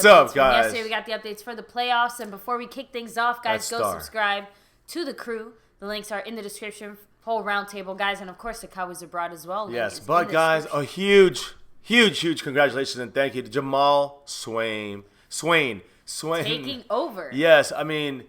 What's up, guys? Yesterday we got the updates for the playoffs, and before we kick things off, guys, go subscribe to the crew. The links are in the description. Whole roundtable, guys, and of course the Cowboys abroad as well. Yes, but guys, a huge congratulations and thank you to Jamal Swayne. Taking over. Yes, I mean,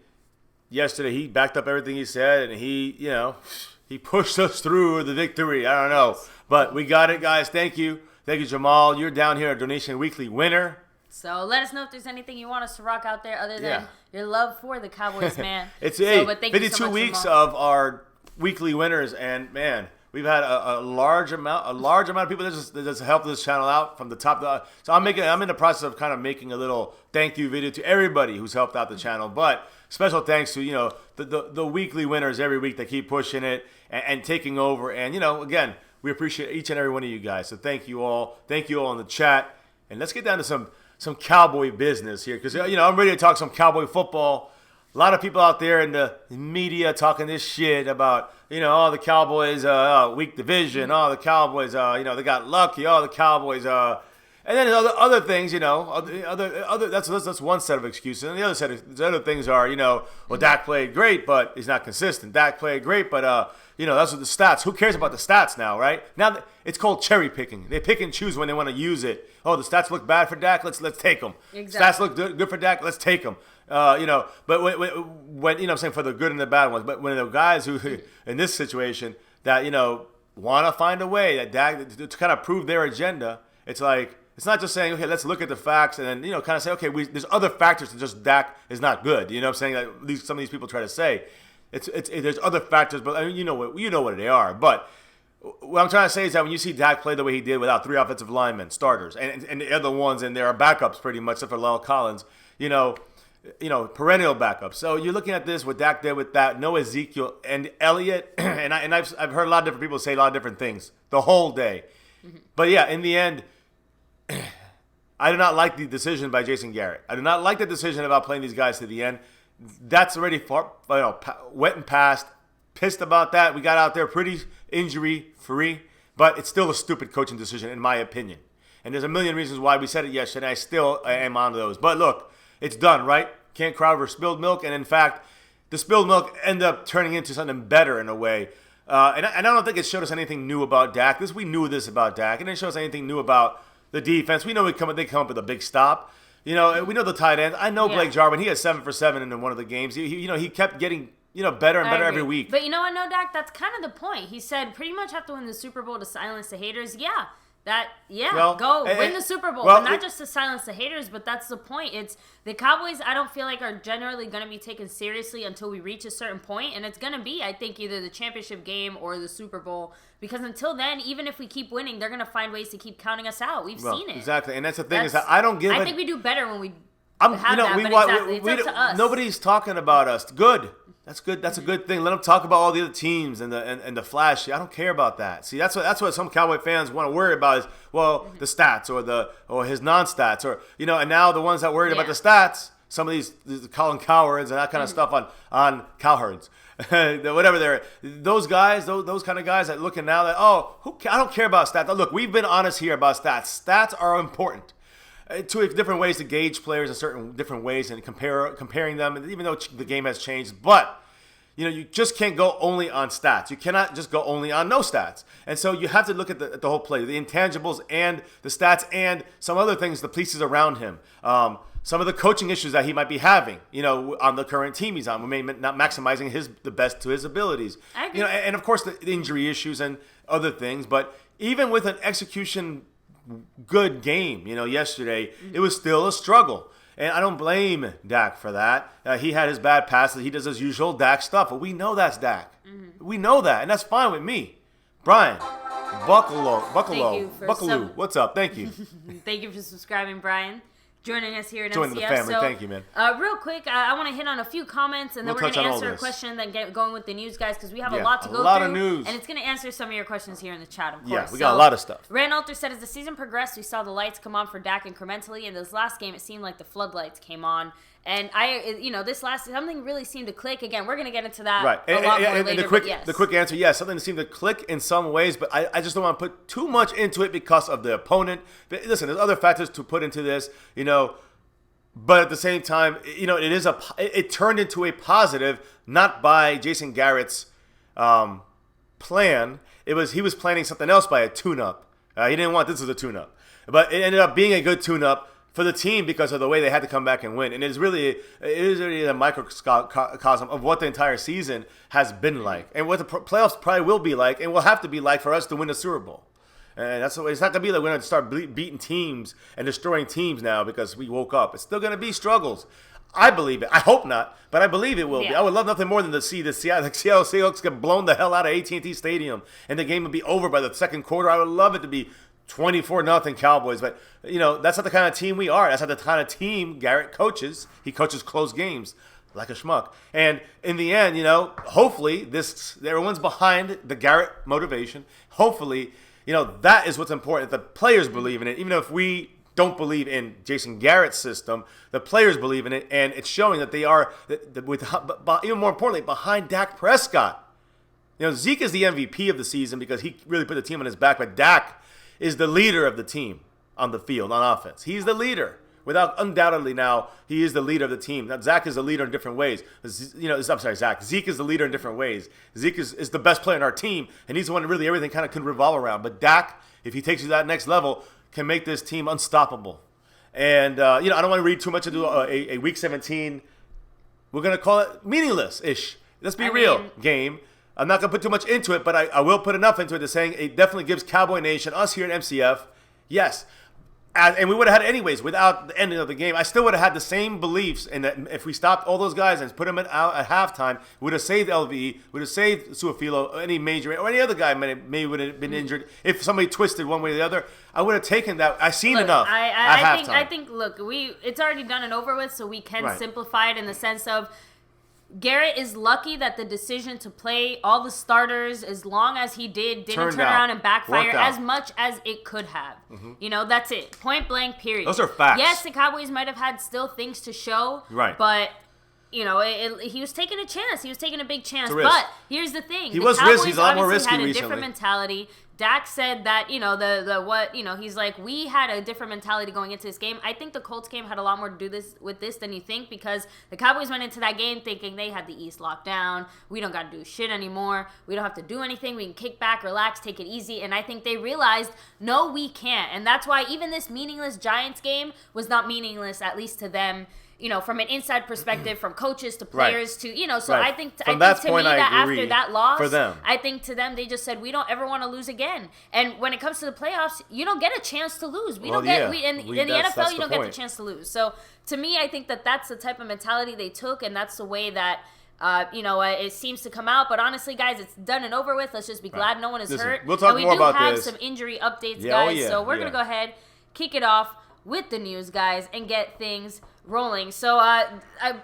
yesterday he backed up everything he said, and he pushed us through the victory. I don't know, but we got it, guys. Thank you, Jamal. You're down here, a donation weekly winner. So let us know if there's anything you want us to rock out there other than your love for the Cowboys, man. It's 52 weeks of our weekly winners, and man, we've had a large amount of people that just helped this channel out from the top. So I'm in the process of kind of making a little thank you video to everybody who's helped out the channel. But special thanks to the weekly winners every week that keep pushing it and taking over. And again, we appreciate each and every one of you guys. So thank you all. Thank you all in the chat. And let's get down to some Cowboy business here, because I'm ready to talk some Cowboy football. A lot of people out there in the media talking this shit about, the Cowboys, weak division. The Cowboys, they got lucky. The Cowboys, and then other things, other that's one set of excuses. And the other things are, well, Dak played great, but he's not consistent. Dak played great, but that's what the stats. Who cares about the stats now, right? Now it's called cherry picking. They pick and choose when they want to use it. Oh, the stats look bad for Dak. Let's take them. Exactly. Stats look good for Dak. Let's take them. But when I'm saying for the good and the bad ones. But when the guys who in this situation that want to find a way that Dak to kind of prove their agenda, it's like it's not just saying, okay, let's look at the facts and then kind of say, okay, there's other factors than just Dak is not good. I'm saying that at least some of these people try to say. There's other factors, but I mean, you know what they are. But what I'm trying to say is that when you see Dak play the way he did without 3 offensive linemen, starters, and the other ones, and there are backups pretty much, except for Lyle Collins, perennial backups. So you're looking at this, what Dak did with that, no Ezekiel and Elliott, and I've heard a lot of different people say a lot of different things the whole day. Mm-hmm. But yeah, in the end, I do not like the decision by Jason Garrett. I do not like the decision about playing these guys to the end. That's already went and passed. Pissed about that. We got out there pretty injury-free, but it's still a stupid coaching decision, in my opinion. And there's a million reasons why we said it yesterday. I still am on those. But look, it's done, right? Can't cry over spilled milk. And in fact, the spilled milk ended up turning into something better in a way. And I don't think it showed us anything new about Dak. We knew this about Dak. It didn't show us anything new about the defense. We know they come up with a big stop. We know the tight end. I know Blake Jarwin. He had 7 for 7 in one of the games. He kept getting better and better every week. But Dak, that's kind of the point. He said pretty much have to win the Super Bowl to silence the haters. Yeah. Go win the Super Bowl. But not just to silence the haters, but that's the point. It's the Cowboys, I don't feel like are generally going to be taken seriously until we reach a certain point, and it's going to be, I think, either the championship game or the Super Bowl, because until then, even if we keep winning, they're going to find ways to keep counting us out. We've seen it. Exactly, and that's the thing is that I think we do better when we have that, but exactly, it's up to us. Nobody's talking about us. Good. That's good. That's a good thing. Let them talk about all the other teams and the flashy. I don't care about that. See, that's what some Cowboy fans want to worry about is the stats or his non-stats or and now the ones that worried about the stats. Some of these Colin Cowards and that kind of stuff on Cowherds, whatever those guys, those kind of guys that looking now that I don't care about stats. Look, we've been honest here about stats. Stats are important. To different ways to gauge players in certain different ways and comparing them, even though the game has changed. But you just can't go only on stats. You cannot just go only on no stats. And so you have to look at the whole play, the intangibles and the stats and some other things, the pieces around him. Some of the coaching issues that he might be having, on the current team he's on, maybe not maximizing the best to his abilities. And of course the injury issues and other things. But even with an execution good game, yesterday, it was still a struggle. And I don't blame Dak for that. He had his bad passes. He does his usual Dak stuff. But we know that's Dak. Mm-hmm. We know that. And that's fine with me. Brian, Buckaloo, what's up? Thank you. Thank you for subscribing, Brian. Joining us here in Joining MCF. the family. So, thank you, man. Real quick, I want to hit on a few comments, and then we're going to answer a question, then get going with the news, guys, because we have a lot to go through. A lot of news. And it's going to answer some of your questions here in the chat, of course. Yeah, we got a lot of stuff. Rand Alter said, as the season progressed, we saw the lights come on for Dak incrementally. In this last game, it seemed like the floodlights came on. And something really seemed to click. Again, we're going to get into that a lot more later. The quick answer, yes, something seemed to click in some ways, but I just don't want to put too much into it because of the opponent. But listen, there's other factors to put into this. But at the same time, it turned into a positive, not by Jason Garrett's plan. He was planning something else by a tune-up. He didn't want this as a tune-up. But it ended up being a good tune-up for the team because of the way they had to come back and win. And it is really a microcosm of what the entire season has been like and what the playoffs probably will be like and will have to be like for us to win the Super Bowl. And that's the way. It's not going to be like we're going to start beating teams and destroying teams now because we woke up. It's still going to be struggles. I believe it. I hope not, but I believe it will be. I would love nothing more than to see the Seattle Seahawks get blown the hell out of AT&T Stadium and the game would be over by the second quarter. I would love it to be 24-0 Cowboys, but that's not the kind of team we are. That's not the kind of team Garrett coaches. He coaches close games like a schmuck. And in the end, hopefully everyone's behind the Garrett motivation. Hopefully, that is what's important. The players believe in it, even if we don't believe in Jason Garrett's system. The players believe in it, and it's showing that they are, even more importantly, behind Dak Prescott. Zeke is the MVP of the season because he really put the team on his back, but Dak is the leader of the team on the field, on offense. He's the leader. Undoubtedly now, he is the leader of the team. Now, Zach is the leader in different ways. Zeke is the leader in different ways. Zeke is the best player in our team, and he's the one that really everything kind of can revolve around. But Dak, if he takes you to that next level, can make this team unstoppable. And, I don't want to read too much into a Week 17, we're going to call it meaningless-ish. Let's be real, game. I'm not going to put too much into it, but I will put enough into it to saying it definitely gives Cowboy Nation, us here at MCF, yes. And we would have had it anyways without the ending of the game. I still would have had the same beliefs in that if we stopped all those guys and put them out at halftime, we would have saved LVE, would have saved Suafilo, any major, or any other guy maybe would have been injured. If somebody twisted one way or the other, I would have taken that. I've seen enough at halftime. I think, it's already done and over with, so we can simplify it in the sense of Garrett is lucky that the decision to play all the starters as long as he didn't turn around and backfire as much as it could have. Mm-hmm. That's it. Point blank, period. Those are facts. Yes, the Cowboys might have had still things to show. Right. But, he was taking a chance. He was taking a big chance. But here's the thing. He was risky. He's a lot more risky recently. Had a different mentality. Dak said that, he's like, we had a different mentality going into this game. I think the Colts game had a lot more to do with this than you think because the Cowboys went into that game thinking they had the East locked down. We don't got to do shit anymore. We don't have to do anything. We can kick back, relax, take it easy. And I think they realized, no, we can't. And that's why even this meaningless Giants game was not meaningless, at least to them. From an inside perspective, from coaches to players to, so I think to me that after that loss, for them. I think to them, they just said, we don't ever want to lose again. And when it comes to the playoffs, you don't get a chance to lose. In the NFL, you don't get the chance to lose. So to me, I think that's the type of mentality they took, and that's the way that it seems to come out. But honestly, guys, it's done and over with. Let's just be glad no one is hurt. We'll talk more about this. We do have some injury updates, guys. So we're going to go ahead, kick it off with the news, guys, and get things rolling. So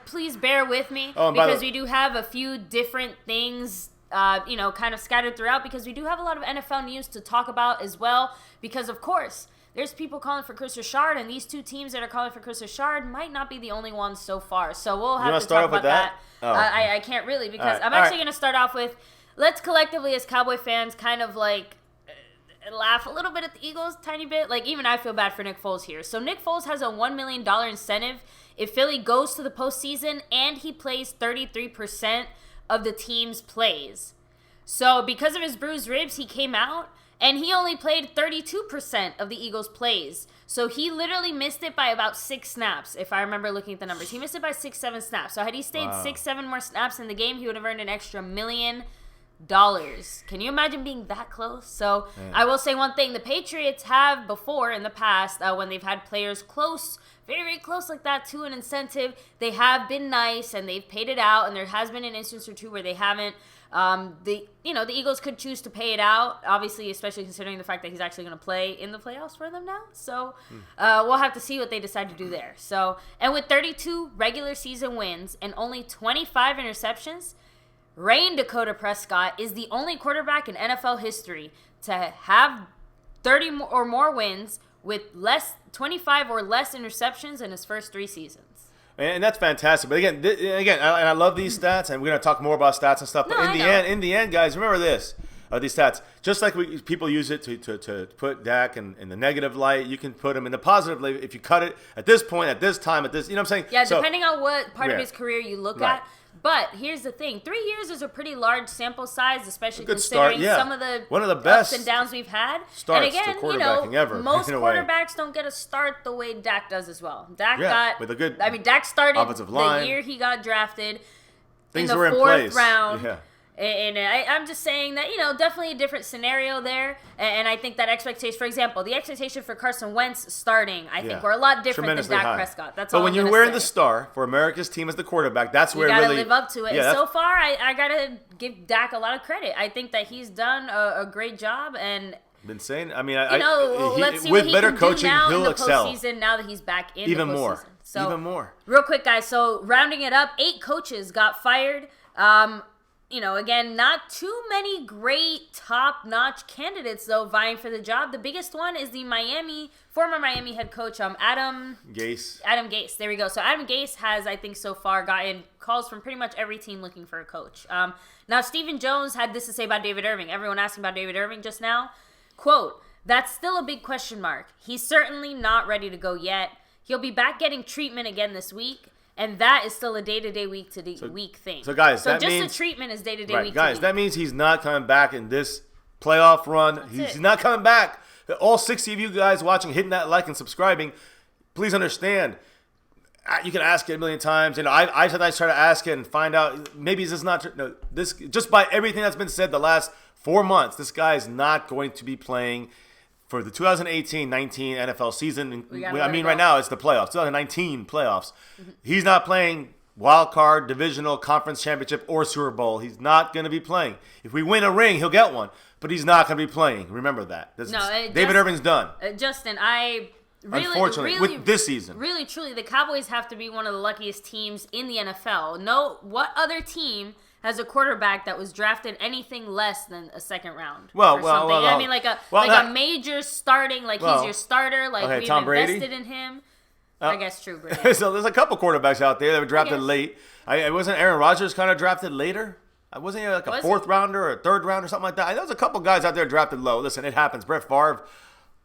please bear with me because we do have a few different things kind of scattered throughout because we do have a lot of NFL news to talk about as well because, of course, there's people calling for Chris Richard, and these two teams that are calling for Chris Richard might not be the only ones so far. So we'll have to talk about that. I can't really because I'm actually going to start off with, let's collectively as Cowboy fans kind of laugh a little bit at the Eagles, tiny bit. Even I feel bad for Nick Foles here. So Nick Foles has a $1 million incentive if Philly goes to the postseason and he plays 33% of the team's plays. So because of his bruised ribs, he came out and he only played 32% of the Eagles' plays. So he literally missed it by about 6 snaps, if I remember looking at the numbers. He missed it by 6-7 snaps. So had he stayed 6-7 more snaps in the game, he would have earned an extra $1 million. Can you imagine being that close? So I will say one thing. The Patriots have before in the past, when they've had players close, very, very close like that to an incentive, they have been nice and they've paid it out. And there has been an instance or two where they haven't. The Eagles could choose to pay it out, obviously, especially considering the fact that he's actually going to play in the playoffs for them now. So we'll have to see what they decide to do there. So, and with 32 regular season wins and only 25 interceptions, Dakota Prescott is the only quarterback in NFL history to have 30 or more wins with 25 or less interceptions in his first 3 seasons. And that's fantastic. But again, I love these stats, and we're going to talk more about stats and stuff. But in the end, guys, remember this. these stats. Just like people use it to put Dak in the negative light, you can put him in the positive light if you cut it at this point, at this time, at this. You know what I'm saying? Yeah, depending on what part of his career you look at. But here's the thing: 3 years is a pretty large sample size, especially considering some of the best ups and downs we've had. And again, ever, most quarterbacks don't get a start the way Dak does as well. Dak with a good. Dak started offensive line. The year he got drafted Things in the were in 4th place. round. Yeah. And I'm just saying that, definitely a different scenario there. And I think that expectation, for example, the expectation for Carson Wentz starting, I think were a lot different than Dak Prescott. That's all. But when you're wearing the star for America's team as the quarterback, that's where you gotta really live up to it. Yeah, and so far, I gotta give Dak a lot of credit. I think that he's done a great job. And been saying, I mean, let's see with what he better can coaching, do now he'll in the excel. postseason. Now that he's back in even the postseason. more, So, even more. Real quick, guys. So rounding it up, 8 coaches got fired. Again, not too many great top-notch candidates, though, vying for the job. The biggest one is the former Miami head coach, Adam Gase. Adam Gase, there we go. So Adam Gase has, I think, so far gotten calls from pretty much every team looking for a coach. Now, Stephen Jones had this to say about David Irving. Everyone asking about David Irving just now. Quote, "That's still a big question mark. He's certainly not ready to go yet. He'll be back getting treatment again this week. And that is still a day-to-day, week-to-week thing. So, guys, that just means... the treatment is day-to-day, week-to-week. Guys, that means he's not coming back in this playoff run. He's not coming back. All 60 of you guys watching, hitting that like and subscribing, please understand. You can ask it a million times. I sometimes try to ask it and find out, maybe this is not true. No, this, just by everything that's been said the last 4 months, this guy is not going to be playing for the 2018-19 NFL season. Right now it's the playoffs, 2019 playoffs. Mm-hmm. He's not playing wild card, divisional, conference championship, or Super Bowl. He's not going to be playing. If we win a ring, he'll get one, but he's not going to be playing. Remember that. David Irving's done. Justin, unfortunately, with this season. Really, truly, the Cowboys have to be one of the luckiest teams in the NFL. What other team has a quarterback that was drafted anything less than a second round? I mean, a major starting, he's your starter, we've invested in him. I guess true, Brady. So there's a couple quarterbacks out there that were drafted late. Wasn't Aaron Rodgers kind of drafted later? Wasn't he like a 4th rounder or a 3rd rounder or something like that? There was a couple guys out there drafted low. Listen, it happens. Brett Favre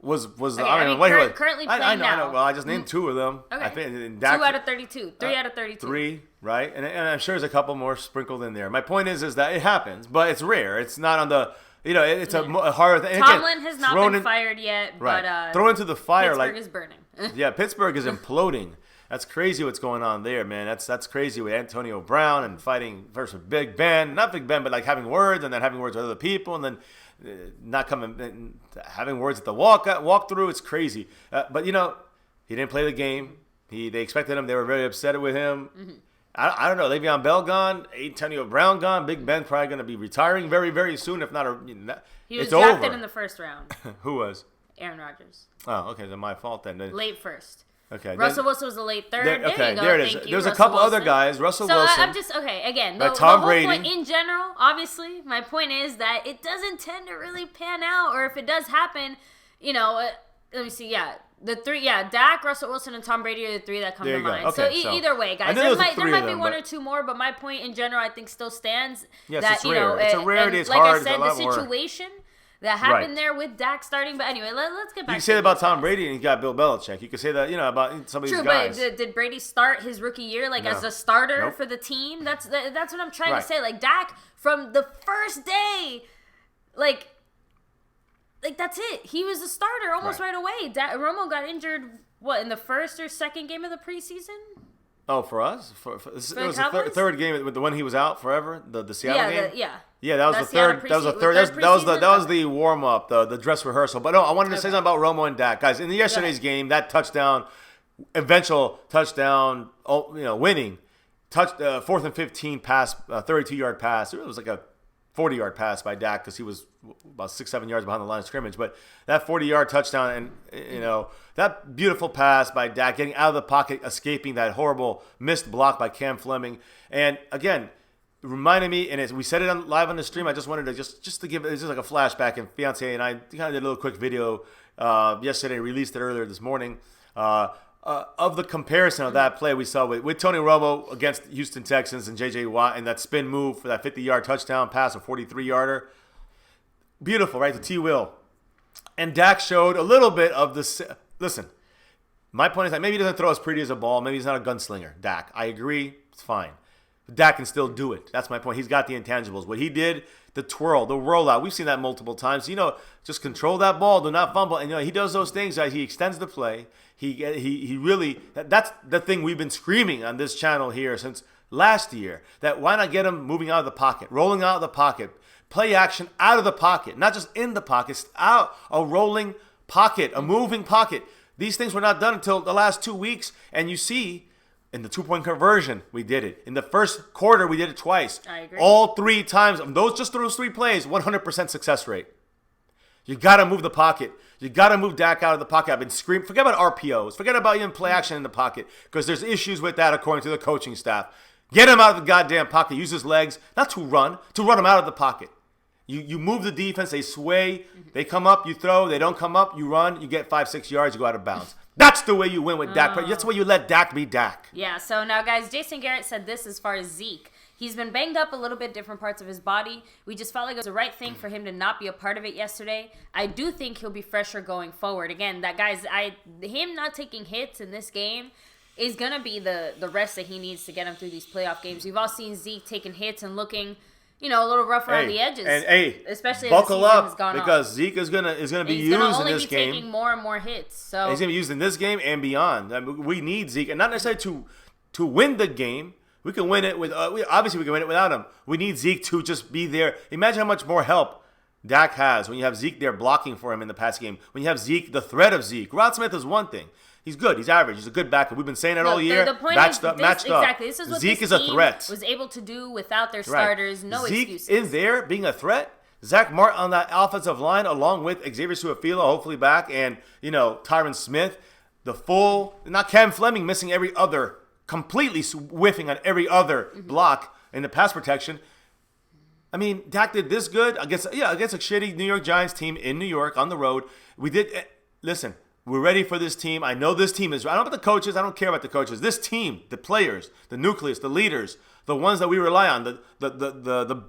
was currently playing I know. now. Well, I just named 2 of them. Okay. I think 2 out of 32. 3 out of 32. 3, right? And I'm sure there's a couple more sprinkled in there. My point is that it happens, but it's rare. It's not on the, it's a harder thing. Tomlin has not been fired yet, but throw into the fire Pittsburgh is burning. Yeah, Pittsburgh is imploding. That's crazy what's going on there, man. That's crazy with Antonio Brown and fighting versus Big Ben. Not Big Ben, but having words and then having words with other people and then not coming, having words at the walk through. It's crazy. But he didn't play the game. They expected him. They were very upset with him. Mm-hmm. I don't know. Le'Veon Bell gone. Antonio Brown gone. Big Ben probably going to be retiring very, very soon. If not, he was drafted in the 1st round. Who was? Aaron Rodgers. Oh, okay. Then my fault then. Late 1st. Okay. Russell Wilson was a late 3rd. There you go. There it is. There's a couple other guys. Russell Wilson. So I'm just, again, the Tom whole Brady. point in general, obviously, my point is that it doesn't tend to really pan out, or if it does happen, let me see, the 3, Dak, Russell Wilson, and Tom Brady are the 3 that come to mind. Okay, so either way, guys, there might be 1 or 2 more, but my point in general, I think, still stands. Yes, that, it's rare. It's a rarity. It's like hard. I said, the situation that happened there with Dak starting. But anyway, let's get back to it. You can say that about Tom Brady and he's got Bill Belichick. You can say that, about some of these guys. True, but did Brady start his rookie year as a starter for the team? That's what I'm trying to say. Dak, from the first day, that's it. He was a starter almost right away. Romo got injured, in the 1st or 2nd game of the preseason? Oh, for us? It was the 3rd game with the one he was out forever, the Seattle game? Yeah, that was the 3rd. That was the warm up, the dress rehearsal. But no, I wanted to say something about Romo and Dak, guys. In yesterday's game, that touchdown, eventual touchdown, winning, 4th and 15 pass, 32-yard pass. It was like a 40-yard pass by Dak because he was about 6-7 yards behind the line of scrimmage. But that 40-yard touchdown and, that beautiful pass by Dak, getting out of the pocket, escaping that horrible missed block by Cam Fleming. And, again, reminded me, and as we said it live on the stream, I just wanted to just to give it just like a flashback. And Fiance and I kind of did a little quick video yesterday, released it earlier this morning, of the comparison of that play we saw with Tony Romo against Houston Texans and J.J. Watt and that spin move for that 50-yard touchdown pass, a 43-yarder. beautiful, right? The T-will. And Dak showed a little bit of the... Listen, my point is that maybe he doesn't throw as pretty as a ball. Maybe he's not a gunslinger. Dak, I agree. It's fine. But Dak can still do it. That's my point. He's got the intangibles. What he did, the twirl, the rollout, we've seen that multiple times. Just control that ball. Do not fumble. And, he does those things. He extends the play. He really... That's the thing we've been screaming on this channel here since last year. That why not get him moving out of the pocket, rolling out of the pocket, play action out of the pocket, not just in the pocket, out a rolling pocket, a moving pocket. These things were not done until the last 2 weeks, and you see in the 2-point conversion, we did it. In the first quarter, we did it twice. I agree. All 3 times, those 3 plays, 100% success rate. You got to move the pocket. You got to move Dak out of the pocket. I've been screaming. Forget about RPOs. Forget about even play action in the pocket, because there's issues with that according to the coaching staff. Get him out of the goddamn pocket. Use his legs, not to run him out of the pocket. You move the defense, they sway, they come up, you throw, they don't come up, you run, you get 5-6 yards, you go out of bounds. That's the way you win with Dak. That's the way you let Dak be Dak. Yeah, so now, guys, Jason Garrett said this as far as Zeke. He's been banged up a little bit, different parts of his body. We just felt like it was the right thing for him to not be a part of it yesterday. I do think he'll be fresher going forward. Again, him not taking hits in this game is going to be the rest that he needs to get him through these playoff games. We've all seen Zeke taking hits and looking... a little rough around the edges. And especially buckle as the season up has gone because on. Zeke is gonna be used in this game. He's gonna only be taking more and more hits. So he's gonna be used in this game and beyond. I mean, we need Zeke, and not necessarily to win the game. We can win it with obviously we can win it without him. We need Zeke to just be there. Imagine how much more help Dak has when you have Zeke there blocking for him in the pass game. When you have Zeke, the threat of Zeke. Rod Smith is one thing. He's good. He's average. He's a good backup. We've been saying that all year. The point matched is up. Exactly. This is what Zeke this is team a threat. was able to do without their starters. No Zeke excuses. in there being a threat. Zach Martin on that offensive line, along with Xavier Su'a-Filo, hopefully back, and Tyron Smith. The full, not Cam Fleming missing every other, completely whiffing on every other block in the pass protection. I mean, Dak did this good against a shitty New York Giants team in New York on the road. We did. Listen. We're ready for this team. I know this team is. I don't know about the coaches. I don't care about the coaches. This team, the players, the nucleus, the leaders, the ones that we rely on, the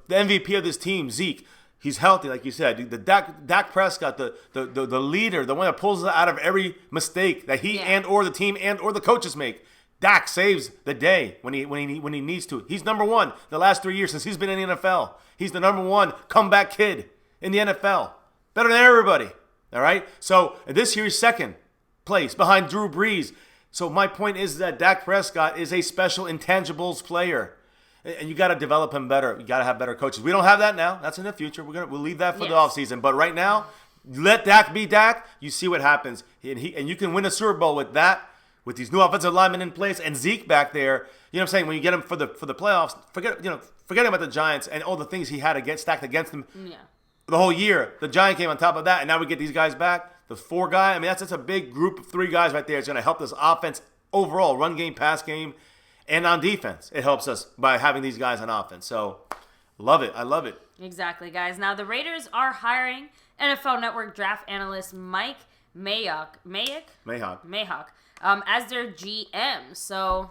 MVP of this team, Zeke. He's healthy, like you said. The Dak Prescott, the leader, the one that pulls us out of every mistake that he and or the team and or the coaches make. Dak saves the day when he needs to. He's number one the last 3 years since he's been in the NFL. He's the number one comeback kid in the NFL. Better than everybody. All right? So this year's second place behind Drew Brees. So my point is that Dak Prescott is a special intangibles player. And you got to develop him better. You got to have better coaches. We don't have that now. That's in the future. We'll leave that for the offseason. But right now, let Dak be Dak. You see what happens. And you can win a Super Bowl with that, with these new offensive linemen in place and Zeke back there. You know what I'm saying? When you get him for the playoffs, forget about the Giants and all the things he had stacked against him. Yeah. The whole year, the Giant came on top of that, and now we get these guys back. The 4 guy, I mean, that's a big group of 3 guys right there. It's going to help this offense overall, run game, pass game, and on defense. It helps us by having these guys on offense. So, love it. I love it. Exactly, guys. Now, the Raiders are hiring NFL Network draft analyst Mike Mayock as their GM. So...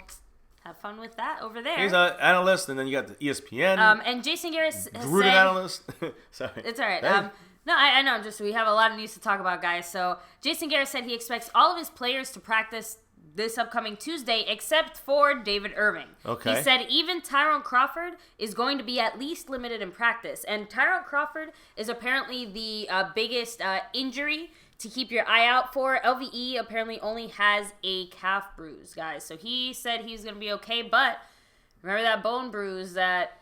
have fun with that over there. He's an analyst, and then you got the ESPN. And Jason Garrett said... analyst. Sorry. It's all right. Hey. No, I know. We have a lot of news to talk about, guys. So Jason Garrett said he expects all of his players to practice this upcoming Tuesday, except for David Irving. Okay. He said even Tyrone Crawford is going to be at least limited in practice. And Tyrone Crawford is apparently the biggest injury to keep your eye out for. LVE apparently only has a calf bruise, guys. So he said he's going to be okay, but remember that bone bruise that,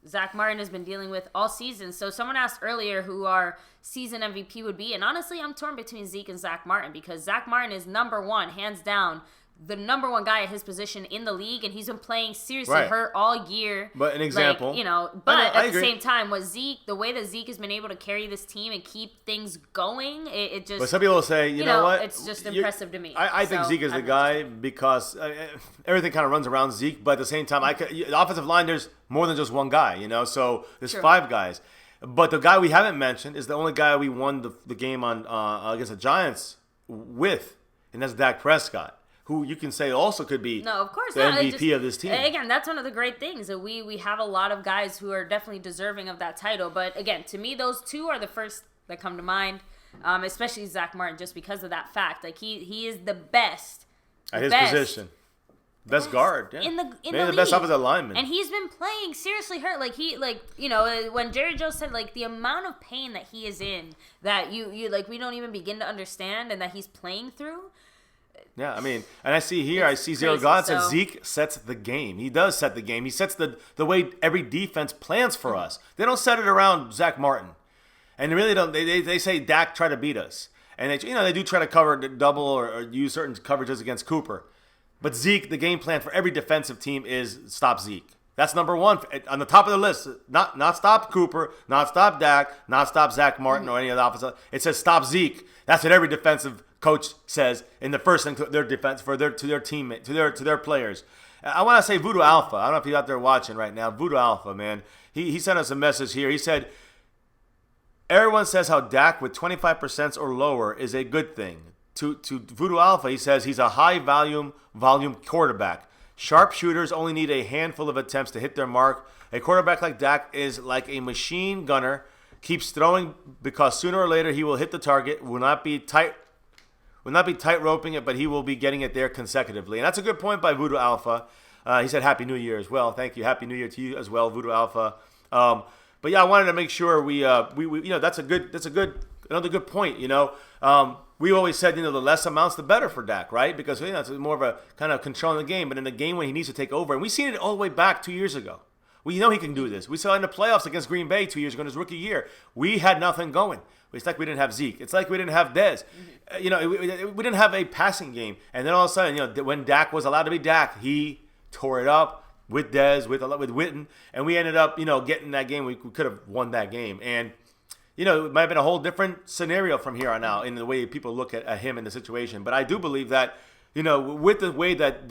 Zach Martin has been dealing with all season. So someone asked earlier who our season MVP would be, and honestly, I'm torn between Zeke and Zach Martin because Zach Martin is number one, hands down, the number one guy at his position in the league, and he's been playing seriously hurt all year. But an example. But at the same time, the way that Zeke has been able to carry this team and keep things going, it just... But some people will say, you know what? It's just impressive to me. I think Zeke is the guy because everything kind of runs around Zeke, but at the same time, the offensive line, there's more than just one guy, so there's 5 guys. But the guy we haven't mentioned is the only guy we won the game on against the Giants with, and that's Dak Prescott. who you can say also could be no, of course the MVP of this team. Again, that's one of the great things. That we have a lot of guys who are definitely deserving of that title. But again, to me, those two are the first that come to mind, especially Zach Martin, just because of that fact. Like, he is the best. At his position. Best guard, yeah. In the best offensive lineman. And he's been playing seriously hurt. Like, when Jerry Jones said, like, the amount of pain that he is in that you like, we don't even begin to understand, and that he's playing through. Yeah, I mean, and I see Zero God says Zeke sets the game. He does set the game. He sets the way every defense plans for us. They don't set it around Zach Martin. And they really don't. They say Dak try to beat us. And they do try to cover double or use certain coverages against Cooper. But Zeke, the game plan for every defensive team is stop Zeke. That's number one on the top of the list. Not stop Cooper, not stop Dak, not stop Zach Martin or any of the offensive. It says stop Zeke. That's what every defensive coach says in the first thing to their defense to their teammate to their players. I want to say Voodoo Alpha. I don't know if you're out there watching right now. Voodoo Alpha, man. He sent us a message here. He said, everyone says how Dak with 25% or lower is a good thing. To Voodoo Alpha, he says he's a high volume quarterback. Sharpshooters only need a handful of attempts to hit their mark. A quarterback like Dak is like a machine gunner, keeps throwing because sooner or later he will hit the target. Will not be tight roping it, but he will be getting it there consecutively. And that's a good point by Voodoo Alpha. He said Happy New Year as well. Thank you. Happy New Year to you as well, Voodoo Alpha. But yeah, I wanted to make sure we that's another good point. We always said, the less amounts, the better for Dak, right? Because it's more of a kind of controlling the game. But in the game when he needs to take over, and we've seen it all the way back 2 years ago. We know he can do this. We saw it in the playoffs against Green Bay 2 years ago in his rookie year. We had nothing going. It's like we didn't have Zeke. It's like we didn't have Dez. We didn't have a passing game. And then all of a sudden, when Dak was allowed to be Dak, he tore it up with Dez, with Witten, and we ended up, getting that game. We could have won that game. And it might have been a whole different scenario from here on out in the way people look at him in the situation. But I do believe that, with the way that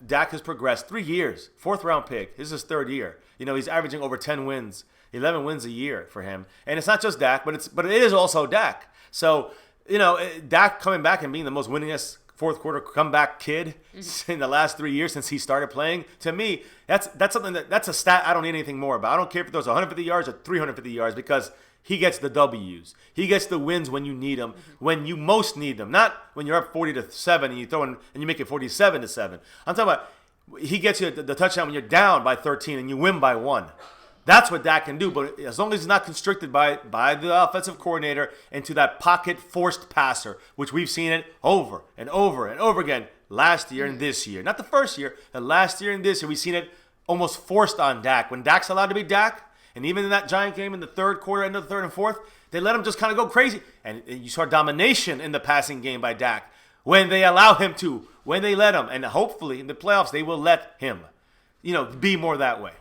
Dak has progressed, 3 years, 4th round pick, this is his 3rd year. He's averaging over 10 wins, 11 wins a year for him. And it's not just Dak, but it is also Dak. So, Dak coming back and being the most winningest fourth quarter comeback kid in the last 3 years since he started playing, to me, that's something that's a stat I don't need anything more about. I don't care if it was 150 yards or 350 yards because he gets the W's. He gets the wins when you need them, when you most need them. Not when you're up 40-7 and you throw in and you make it 47-7. I'm talking about he gets you the touchdown when you're down by 13 and you win by 1. That's what Dak can do, but as long as he's not constricted by the offensive coordinator into that pocket forced passer, which we've seen it over and over and over again last year and this year. Not the first year, the last year and this year, we've seen it almost forced on Dak. When Dak's allowed to be Dak, and even in that Giant game in the third quarter, end of the third and fourth, they let him just kind of go crazy. And you saw domination in the passing game by Dak when they allow him to, when they let him. And hopefully in the playoffs, they will let him, be more that way.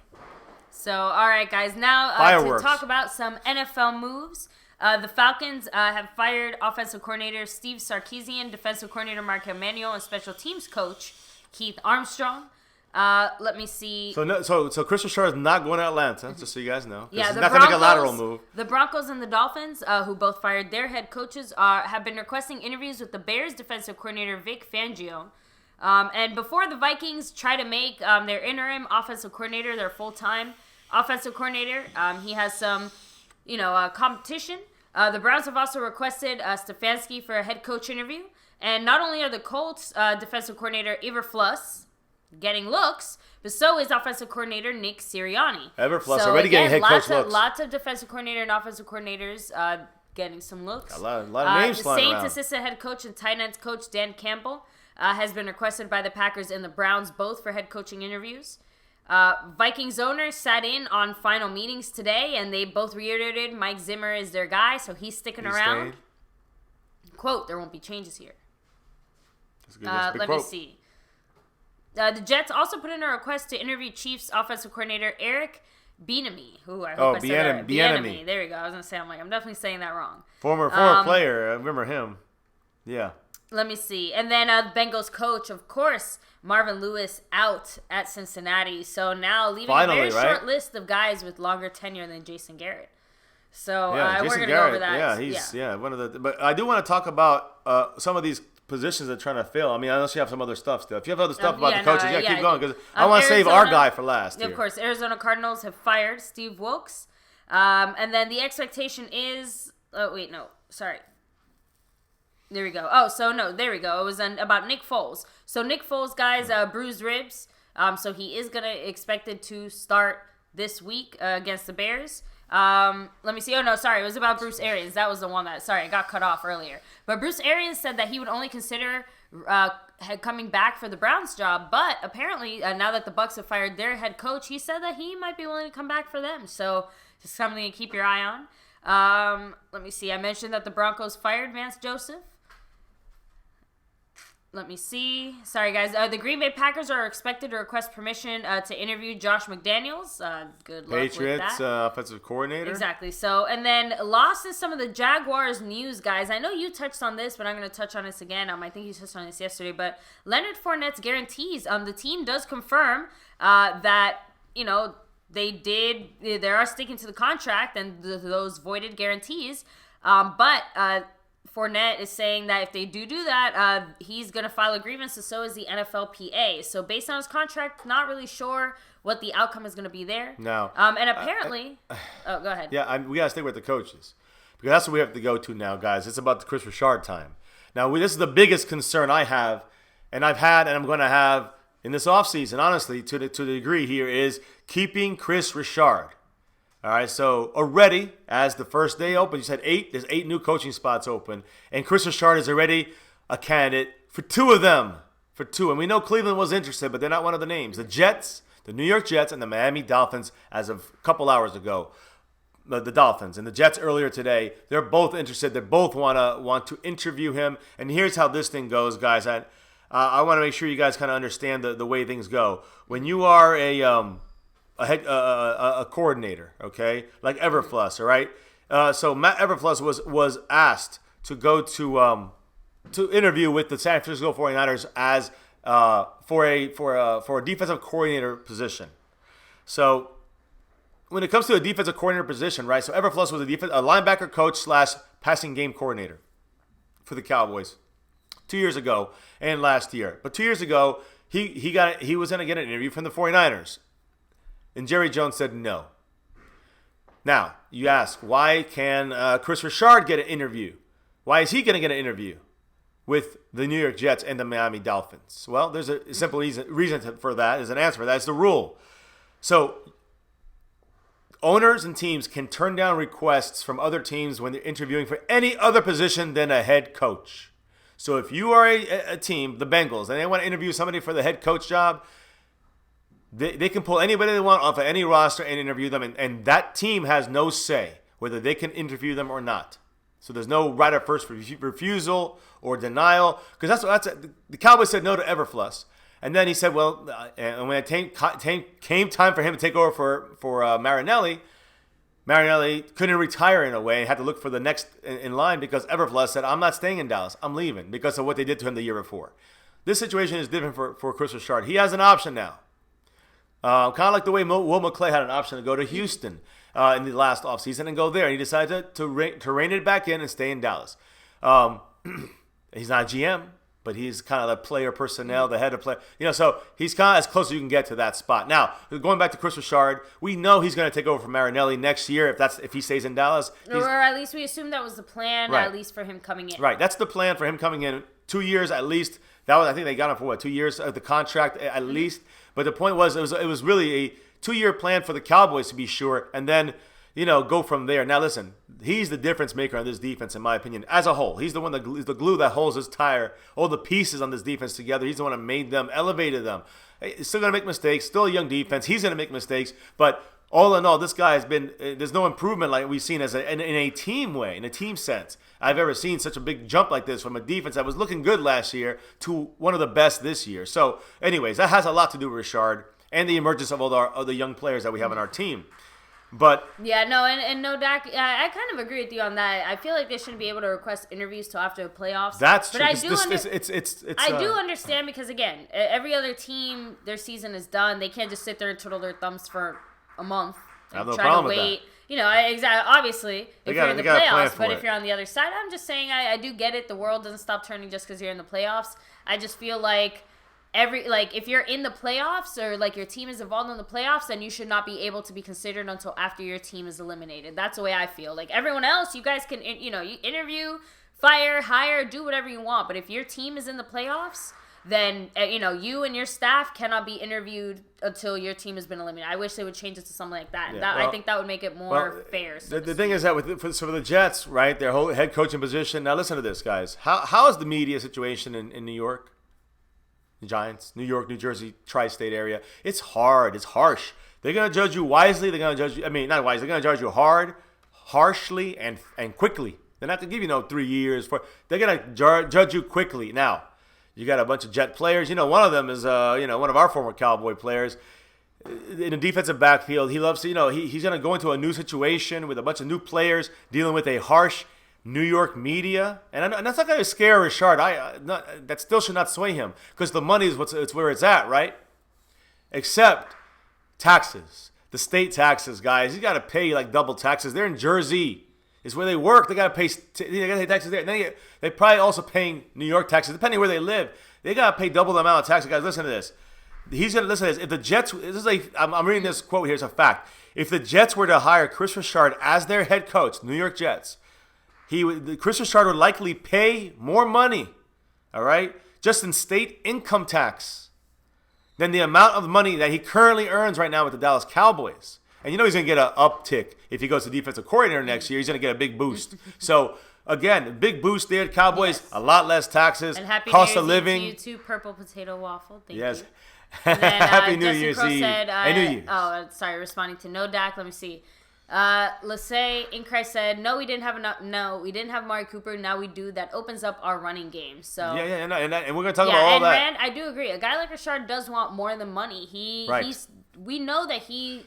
So, all right, guys, now to talk about some NFL moves. The Falcons have fired offensive coordinator Steve Sarkisian, defensive coordinator Mark Emanuel, and special teams coach Keith Armstrong. Let me see. So Chris Richard is not going to Atlanta, just so you guys know. Yeah, he's not going to make a lateral move. The Broncos and the Dolphins, who both fired their head coaches, have been requesting interviews with the Bears defensive coordinator Vic Fangio. And before the Vikings try to make their interim offensive coordinator their full-time offensive coordinator, he has some, competition. The Browns have also requested Stefanski for a head coach interview. And not only are the Colts defensive coordinator Eberflus getting looks, but so is offensive coordinator Nick Sirianni. Eberflus already getting head coach looks. Lots of defensive coordinator and offensive coordinators getting some looks. A lot of names flying around. Saints assistant head coach and tight ends coach Dan Campbell has been requested by the Packers and the Browns both for head coaching interviews. Vikings owners sat in on final meetings today, and they both reiterated Mike Zimmer is their guy, so he's sticking around. Quote, there won't be changes here. That's a good, let me see. The Jets also put in a request to interview Chiefs offensive coordinator Eric Bieniemy, who I hope I said that right. Bieniemy. There we go. I was going to say, I'm definitely saying that wrong. Former player. I remember him. Yeah. Let me see. And then the Bengals coach, of course, Marvin Lewis out at Cincinnati. So now leaving a very short list of guys with longer tenure than Jason Garrett. So we're going to go over that. Yeah, he's one of the. But I do want to talk about some of these positions they're trying to fill. I mean, unless you have some other stuff still. If you have other stuff about the coaches, keep going because I want to save our guy for last. Of course, Arizona Cardinals have fired Steve Wilkes, and then the expectation is. Oh wait, no, sorry. There we go. There we go. It was about Nick Foles. So Nick Foles, guys, bruised ribs. So he is expected to start this week against the Bears. Let me see. Oh, no, sorry. It was about Bruce Arians. That was the one I got cut off earlier. But Bruce Arians said that he would only consider coming back for the Browns job. But apparently, now that the Bucs have fired their head coach, he said that he might be willing to come back for them. So just something to keep your eye on. Let me see. I mentioned that the Broncos fired Vance Joseph. Let me see. Sorry, guys. The Green Bay Packers are expected to request permission to interview Josh McDaniels. Good luck Patriots, with that. Offensive coordinator. Exactly. So, and then lost in some of the Jaguars news, guys. I know you touched on this, but I'm going to touch on this again. I think you touched on this yesterday. But Leonard Fournette's guarantees. The team does confirm that, they are sticking to the contract and those voided guarantees. But Fournette is saying that if they do that, he's going to file a grievance, and so is the NFLPA. So based on his contract, not really sure what the outcome is going to be there. No. And apparently... go ahead. Yeah, we got to stay with the coaches. Because that's what we have to go to now, guys. It's about the Chris Richard time. Now, this is the biggest concern I have, and I've had, and I'm going to have in this offseason, honestly, to the degree here, is keeping Chris Richard. All right, so already, as the first day open, you said there's 8 new coaching spots open, and Chris Richard is already a candidate for 2 of them. And we know Cleveland was interested, but they're not one of the names. The Jets, the New York Jets, and the Miami Dolphins, as of a couple hours ago, the Dolphins and the Jets earlier today, they're both interested. They both want to interview him, and here's how this thing goes, guys. I want to make sure you guys kind of understand the way things go. When you are a coordinator, okay, like Everfluss, all right. So Matt Everfluss was asked to go to interview with the San Francisco 49ers as for a defensive coordinator position. So when it comes to a defensive coordinator position, right? So Everfluss was a linebacker coach / passing game coordinator for the Cowboys 2 years ago and last year. But 2 years ago, he was going to get an interview from the 49ers. And Jerry Jones said no. Now, you ask, why can Chris Richard get an interview? Why is he going to get an interview with the New York Jets and the Miami Dolphins? Well, there's a simple reason for that. There's an answer for that. It's the rule. So, owners and teams can turn down requests from other teams when they're interviewing for any other position than a head coach. So, if you are a team, the Bengals, and they want to interview somebody for the head coach job, they can pull anybody they want off of any roster and interview them, and that team has no say whether they can interview them or not. So there's no right of first refusal or denial, because the Cowboys said no to Everfluss, and then he said, well, and when it came time for him to take over for Marinelli couldn't retire in a way and had to look for the next in line because Everfluss said, I'm not staying in Dallas, I'm leaving because of what they did to him the year before. This situation is different for Chris Richard. He has an option now. Kind of like the way Will McClay had an option to go to Houston in the last offseason and go there. And he decided to rein it back in and stay in Dallas. He's not a GM, but he's kind of the player personnel, the head of play. So he's kind of as close as you can get to that spot. Now, going back to Chris Richard, we know he's going to take over for Marinelli next year if he stays in Dallas. Or at least we assume that was the plan, right. At least for him coming in. Right, that's the plan for him coming in. 2 years at least. I think they got him for 2 years of the contract at least. But the point was, it was really a 2-year plan for the Cowboys to be sure, and then, go from there. Now, listen, he's the difference maker on this defense, in my opinion, as a whole. He's the one that is the glue that holds this tire, all the pieces on this defense together. He's the one that made them, elevated them. He's still going to make mistakes, still a young defense. He's going to make mistakes, but all in all, this guy has been, there's no improvement like we've seen in a team way, in a team sense. I've ever seen such a big jump like this from a defense that was looking good last year to one of the best this year. So, anyways, that has a lot to do with Richard and the emergence of all the other young players that we have on our team. But yeah, no, and no, Dak, I kind of agree with you on that. I feel like they shouldn't be able to request interviews till after the playoffs. That's but true. I do understand because, again, every other team, their season is done. They can't just sit there and twiddle their thumbs for a month. I have no problem with wait. Exactly. Obviously, if you're in the playoffs, but if you're on the other side, I'm just saying I do get it. The world doesn't stop turning just because you're in the playoffs. I just feel like if you're in the playoffs or like your team is involved in the playoffs, then you should not be able to be considered until after your team is eliminated. That's the way I feel. Like everyone else, you guys can you interview, fire, hire, do whatever you want. But if your team is in the playoffs, then you and your staff cannot be interviewed until your team has been eliminated. I wish they would change it to something like that. Yeah, I think that would make it more fair. The thing is that for the Jets, right, their whole head coaching position. Now listen to this, guys. How is the media situation in New York? The Giants, New York, New Jersey, tri-state area. It's hard. It's harsh. They're gonna judge you wisely. They're gonna judge you. I mean, not wisely. They're gonna judge you harshly, and quickly. They're not gonna give you 3 years for. They're gonna judge you quickly. Now, you got a bunch of Jet players. One of them is one of our former Cowboy players in the defensive backfield. He loves to, he's going to go into a new situation with a bunch of new players dealing with a harsh New York media. And that's not going to scare Richard. That still should not sway him because the money is it's where it's at, right? Except taxes. The state taxes, guys. You got to pay like double taxes. They're in Jersey. It's where they work. They got to pay. They got to pay taxes there. And then they probably also paying New York taxes, depending where they live. They got to pay double the amount of taxes. Guys, listen to this. He's gonna listen to this. If the Jets, I'm reading this quote here. It's a fact. If the Jets were to hire Chris Richard as their head coach, New York Jets, Chris Richard would likely pay more money, all right, just in state income tax, than the amount of money that he currently earns right now with the Dallas Cowboys. And he's going to get an uptick if he goes to defensive coordinator next year. He's going to get a big boost. So, again, big boost there. Cowboys, yes. A lot less taxes, and happy cost New of Year's living. Eve to you too, Purple Potato Waffle. Thank yes. you. And then, Happy New Justin Year's Crow Eve. said, New Year's. Responding to No Dak. Let me see. Lassay Inkrai said, we didn't have Amari Cooper. Now we do. That opens up our running game. So and we're gonna talk about all that. Rand, I do agree. A guy like Richard does want more than money. We know that he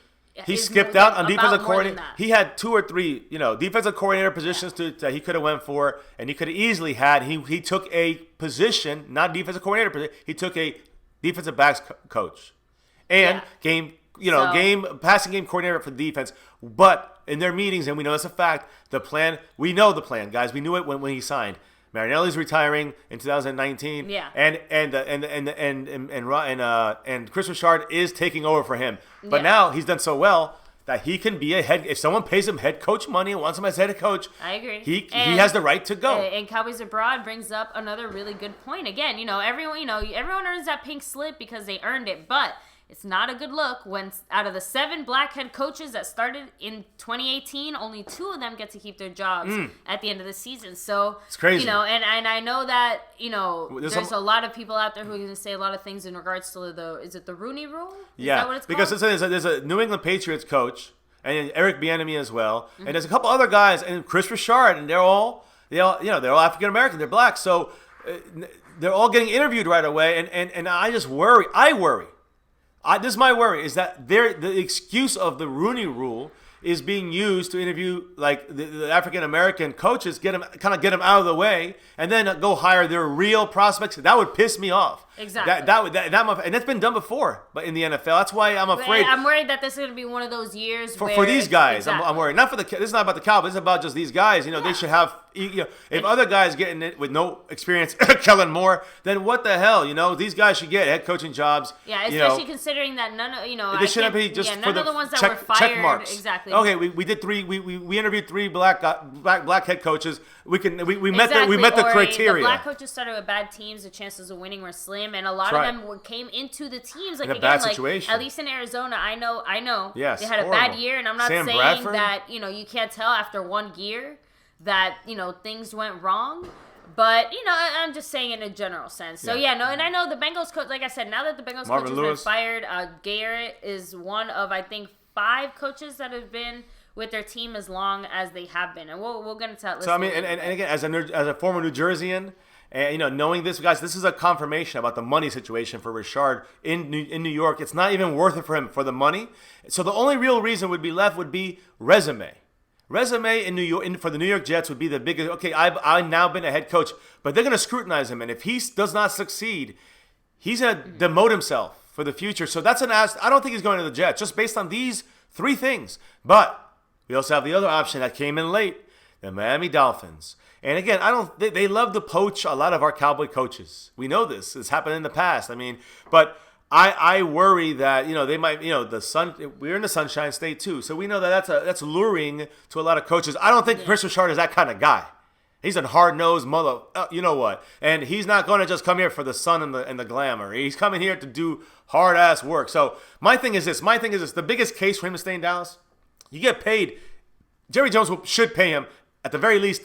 skipped out on defensive coordinator. He had 2 or 3, defensive coordinator positions that he could have went for, and he could have easily had. He took a position, not defensive coordinator position. He took a defensive backs coach and passing game coordinator for defense. But in their meetings, and we know that's a fact, we know the plan, guys. We knew it when he signed. Marinelli's retiring in 2019. Yeah. And Chris Richard is taking over for him. But now he's done so well that he can be if someone pays him head coach money and wants him as head coach. I agree. He has the right to go. And Cowboys Abroad brings up another really good point. Again, everyone earns that pink slip because they earned it, but it's not a good look when out of the 7 black head coaches that started in 2018, only 2 of them get to keep their jobs at the end of the season. So it's crazy. And I know that there's a lot of people out there who are going to say a lot of things in regards to is it the Rooney Rule? Is that what it's because called? there's a New England Patriots coach and Eric Bieniemy as well, and there's a couple other guys and Chris Richard, and they're all African American, they're black, so they're all getting interviewed right away, and I just worry. This is my worry, is that the excuse of the Rooney Rule is being used to interview like the African American coaches, get them out of the way, and then go hire their real prospects. That would piss me off. Exactly. And that's been done before, but in the NFL, that's why I'm afraid. I'm worried that this is going to be one of those years for these guys. Exactly. I'm worried. This is not about the Cowboys. This is about just these guys. They should have. If other guys getting it with no experience, Kellen Moore, then what the hell? These guys should get head coaching jobs. Yeah, especially considering that none of they shouldn't be just for none of the ones that were fired. Check marks. Exactly. Okay, we did 3. We interviewed 3 black head coaches. We met the criteria. The black coaches started with bad teams. The chances of winning were slim, and a lot of them came into the teams in a bad situation. At least in Arizona, I know. Yes, they had a bad year, and I'm not saying Bradford. That you can't tell after 1 year that things went wrong. But I'm just saying in a general sense. So and I know the Bengals coach. Like I said, now that the Bengals coach has been fired, Garrett is one of I think 5 coaches that have been with their team as long as they have been, and we'll get into that. So I mean, and again, as a former New Jerseyan, and knowing this, guys, this is a confirmation about the money situation for Richard in New York. It's not even worth it for him for the money. So the only real reason would be resume. Resume in New York for the New York Jets would be the biggest. Okay, I've now been a head coach, but they're going to scrutinize him, and if he does not succeed, he's going to demote himself for the future. So that's an ask. I don't think he's going to the Jets just based on these 3 things. But we also have the other option that came in late, the Miami Dolphins. And again, they love to poach a lot of our Cowboy coaches. We know this. It's happened in the past. But I worry that, they might, we're in the Sunshine State too. So we know that that's luring to a lot of coaches. I don't think Chris Richard is that kind of guy. He's a hard-nosed mother, you know what? And he's not going to just come here for the sun and the glamour. He's coming here to do hard-ass work. So my thing is this. The biggest case for him to stay in Dallas, you get paid. Jerry Jones should pay him at the very least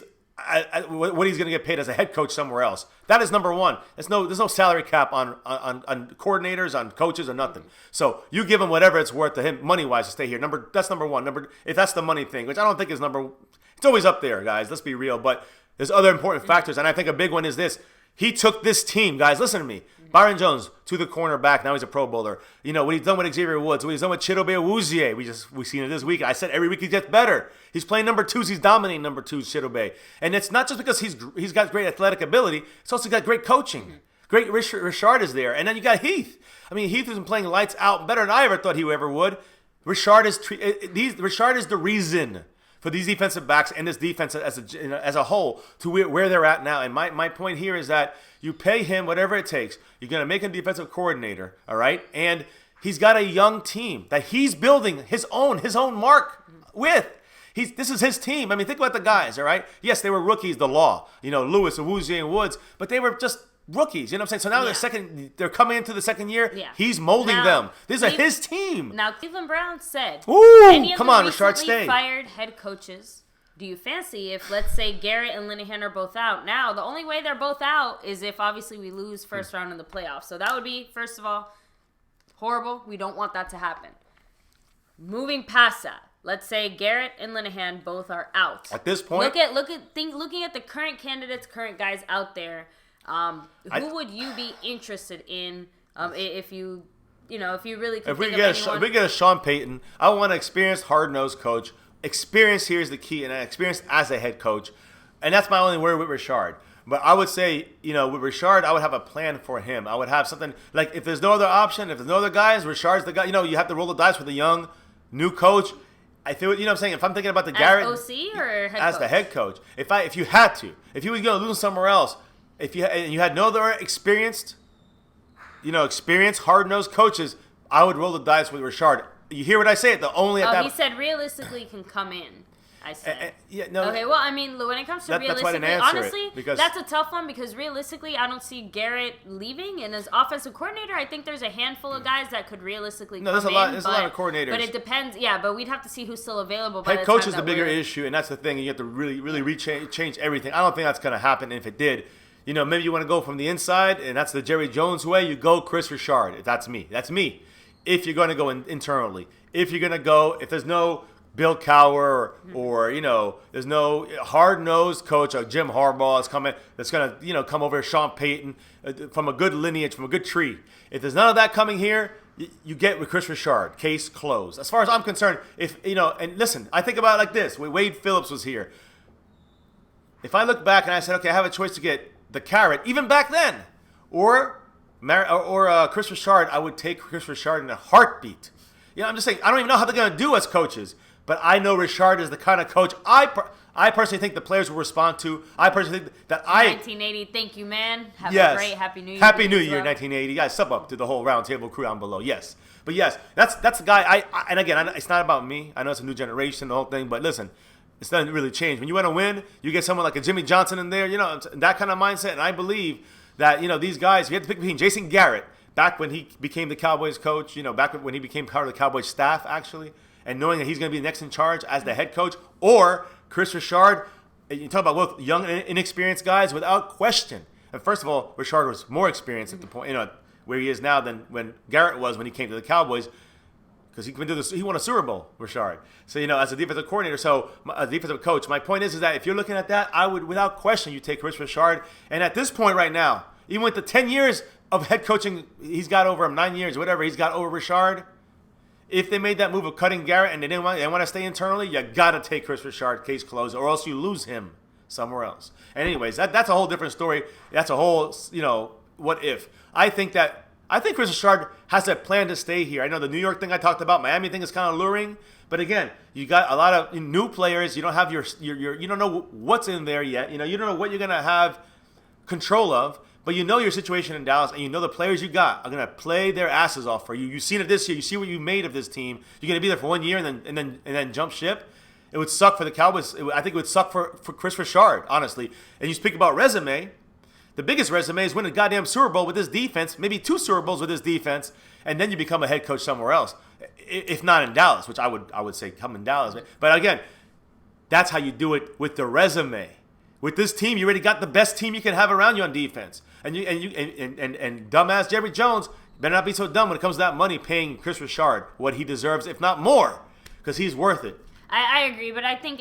what he's going to get paid as a head coach somewhere else. That is number one. There's no salary cap on coordinators, on coaches, or nothing. So you give him whatever it's worth to him money-wise to stay here. That's number one. If that's the money thing, which I don't think is it's always up there, guys. Let's be real. But there's other important factors, and I think a big one is this. He took this team, guys, listen to me. Byron Jones to the cornerback. Now he's a Pro Bowler. What he's done with Xavier Woods, what he's done with Chidobe Awuzie. We've seen it this week. I said every week he gets better. He's playing number 2s. He's dominating number 2s, Chidobe. And it's not just because he's got great athletic ability. It's also got great coaching. Great Richard is there. And then you got Heath. Heath has been playing lights out better than I ever thought he ever would. Richard is the reason for these defensive backs and this defense as a whole to where they're at now. And my point here is that you pay him whatever it takes. You're going to make him defensive coordinator, all right? And he's got a young team that he's building his own mark with. This is his team. Think about the guys, all right? Yes, they were rookies, the law. Lewis, Awuzie, and Woods, but they were just rookies. You know what I'm saying? So now they're coming into the second year. Yeah. He's molding them. These are his team. Now, Cleveland Browns said, come on, Richard, stay. Fired head coaches, do you fancy if, let's say, Garrett and Linehan are both out? Now, the only way they're both out is if, obviously, we lose first round in the playoffs. So that would be, first of all, horrible. We don't want that to happen. Moving past that, let's say Garrett and Linehan both are out. At this point, looking at the current candidates, current guys out there. Who would you be interested in if you really could think of anyone? If we get a Sean Payton, I want an experienced, hard-nosed coach. Experience here is the key, and an experience as a head coach. And that's my only word with Richard. But I would say, with Richard, I would have a plan for him. I would have something, like if there's no other option, if there's no other guys, Richard's the guy. You have to roll the dice with a young, new coach. I feel, what I'm saying? If I'm thinking about the Garrett. As OC or head coach? As the head coach. If you were going to lose somewhere else, if you had no other experienced, hard-nosed coaches, I would roll the dice with Richard. You hear what I say? He said realistically can come in. I said. Okay, well, when it comes to realistically, honestly, that's a tough one because realistically, I don't see Garrett leaving. And as offensive coordinator, I think there's a handful of guys that could realistically come in. There's a lot of coordinators. But it depends. Yeah, but we'd have to see who's still available. Head coach is the bigger issue, and that's the thing. You have to really change everything. I don't think that's going to happen. And if it did, maybe you want to go from the inside, and that's the Jerry Jones way. You go Chris Richard. That's me. If you're going to go internally. If you're going to go, if there's no Bill Cowher or there's no hard-nosed coach like Jim Harbaugh that's going to come over Sean Payton from a good lineage, from a good tree. If there's none of that coming here, you get with Chris Richard. Case closed. As far as I'm concerned, and listen, I think about it like this. When Wade Phillips was here, if I look back and I said, okay, I have a choice to get the carrot, even back then, or Chris Richard, I would take Chris Richard in a heartbeat. I'm just saying, I don't even know how they're going to do as coaches, but I know Richard is the kind of coach I personally think the players will respond to. I personally think that 1980, thank you, man. Have a great Happy New Year. Happy New Year, 1980. Guys, sub up to the whole round table crew down below. Yes. But yes, that's the guy. And again, it's not about me. I know it's a new generation, the whole thing, but listen, it's doesn't really change. When you want to win, you get someone like a Jimmy Johnson in there, that kind of mindset, and I believe that, these guys, you have to pick between Jason Garrett, back when he became the Cowboys coach, back when he became part of the Cowboys staff, actually, and knowing that he's going to be next in charge as the head coach, or Chris Richard. You talk about both young and inexperienced guys, without question. And first of all, Richard was more experienced at the point, where he is now than when Garrett was when he came to the Cowboys, because he won a Super Bowl, Richard. So, as a defensive coordinator, a defensive coach, my point is that if you're looking at that, I would, without question, you take Chris Richard. And at this point right now, even with the 10 years of head coaching, he's got over him, 9 years, whatever, he's got over Richard. If they made that move of cutting Garrett and they want to stay internally, you got to take Chris Richard, case closed, or else you lose him somewhere else. And anyways, that's a whole different story. That's a whole, what if. I think that I think Chris Richard has a plan to stay here. I know the New York thing I talked about, Miami thing is kind of alluring, but again, you got a lot of new players. You don't have your you don't know what's in there yet. You don't know what you're gonna have control of, but you know your situation in Dallas, and you know the players you got are gonna play their asses off for you. You've seen it this year. You see what you made of this team. You're gonna be there for 1 year and then jump ship. It would suck for the Cowboys. I think it would suck for Chris Richard, honestly. And you speak about resume. The biggest resume is win a goddamn Super Bowl with this defense, maybe 2 Super Bowls with this defense, and then you become a head coach somewhere else. If not in Dallas, which I would say come in Dallas. But again, that's how you do it with the resume. With this team, you already got the best team you can have around you on defense. And dumbass Jerry Jones better not be so dumb when it comes to that money paying Chris Richard what he deserves, if not more, because he's worth it. I agree, but I think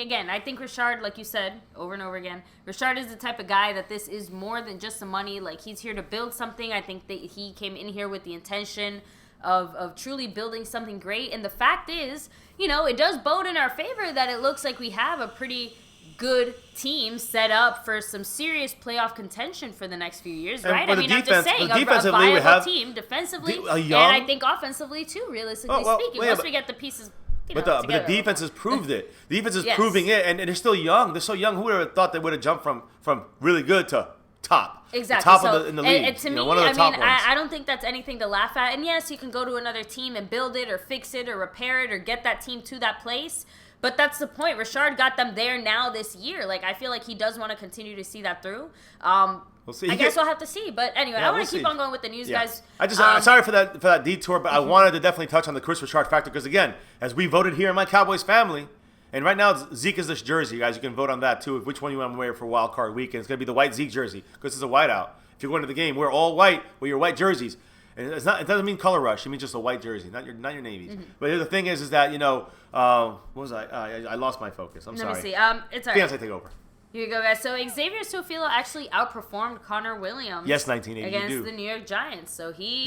Richard, like you said, over and over again, Richard is the type of guy that this is more than just the money. Like, he's here to build something. I think that he came in here with the intention of truly building something great. And the fact is, it does bode in our favor that it looks like we have a pretty good team set up for some serious playoff contention for the next few years, right? I'm just saying, a viable team defensively, and I think offensively, too, realistically speaking. Once we get the pieces... But the defense has proved it. The defense is proving it, and they're still young. They're so young. Who would have thought they would have jumped from really good to top? Exactly. Top in the league. And to me, I don't think that's anything to laugh at. And yes, you can go to another team and build it or fix it or repair it or get that team to that place. But that's the point. Richard got them there now this year. Like, I feel like he does want to continue to see that through. We'll see. I guess we'll have to see. But anyway, I want to keep on going with the news, guys. Sorry for that detour, but I wanted to definitely touch on the Chris Richard factor because, again, as we voted here in my Cowboys family, and right now Zeke is this jersey, guys. You can vote on that too. Which one you want to wear for Wild Card Weekend? It's going to be the white Zeke jersey because it's a whiteout. If you're going to the game, we're all white with your white jerseys. And it doesn't mean color rush. It means just a white jersey, not your navies. Mm-hmm. But the thing is that what was I lost my focus. I'm sorry. Let me see. It's all right. Fiancé, take over. Here you go, guys. So Xavier Su'a-Filo actually outperformed Connor Williams. Yes, 1980 against the New York Giants. So he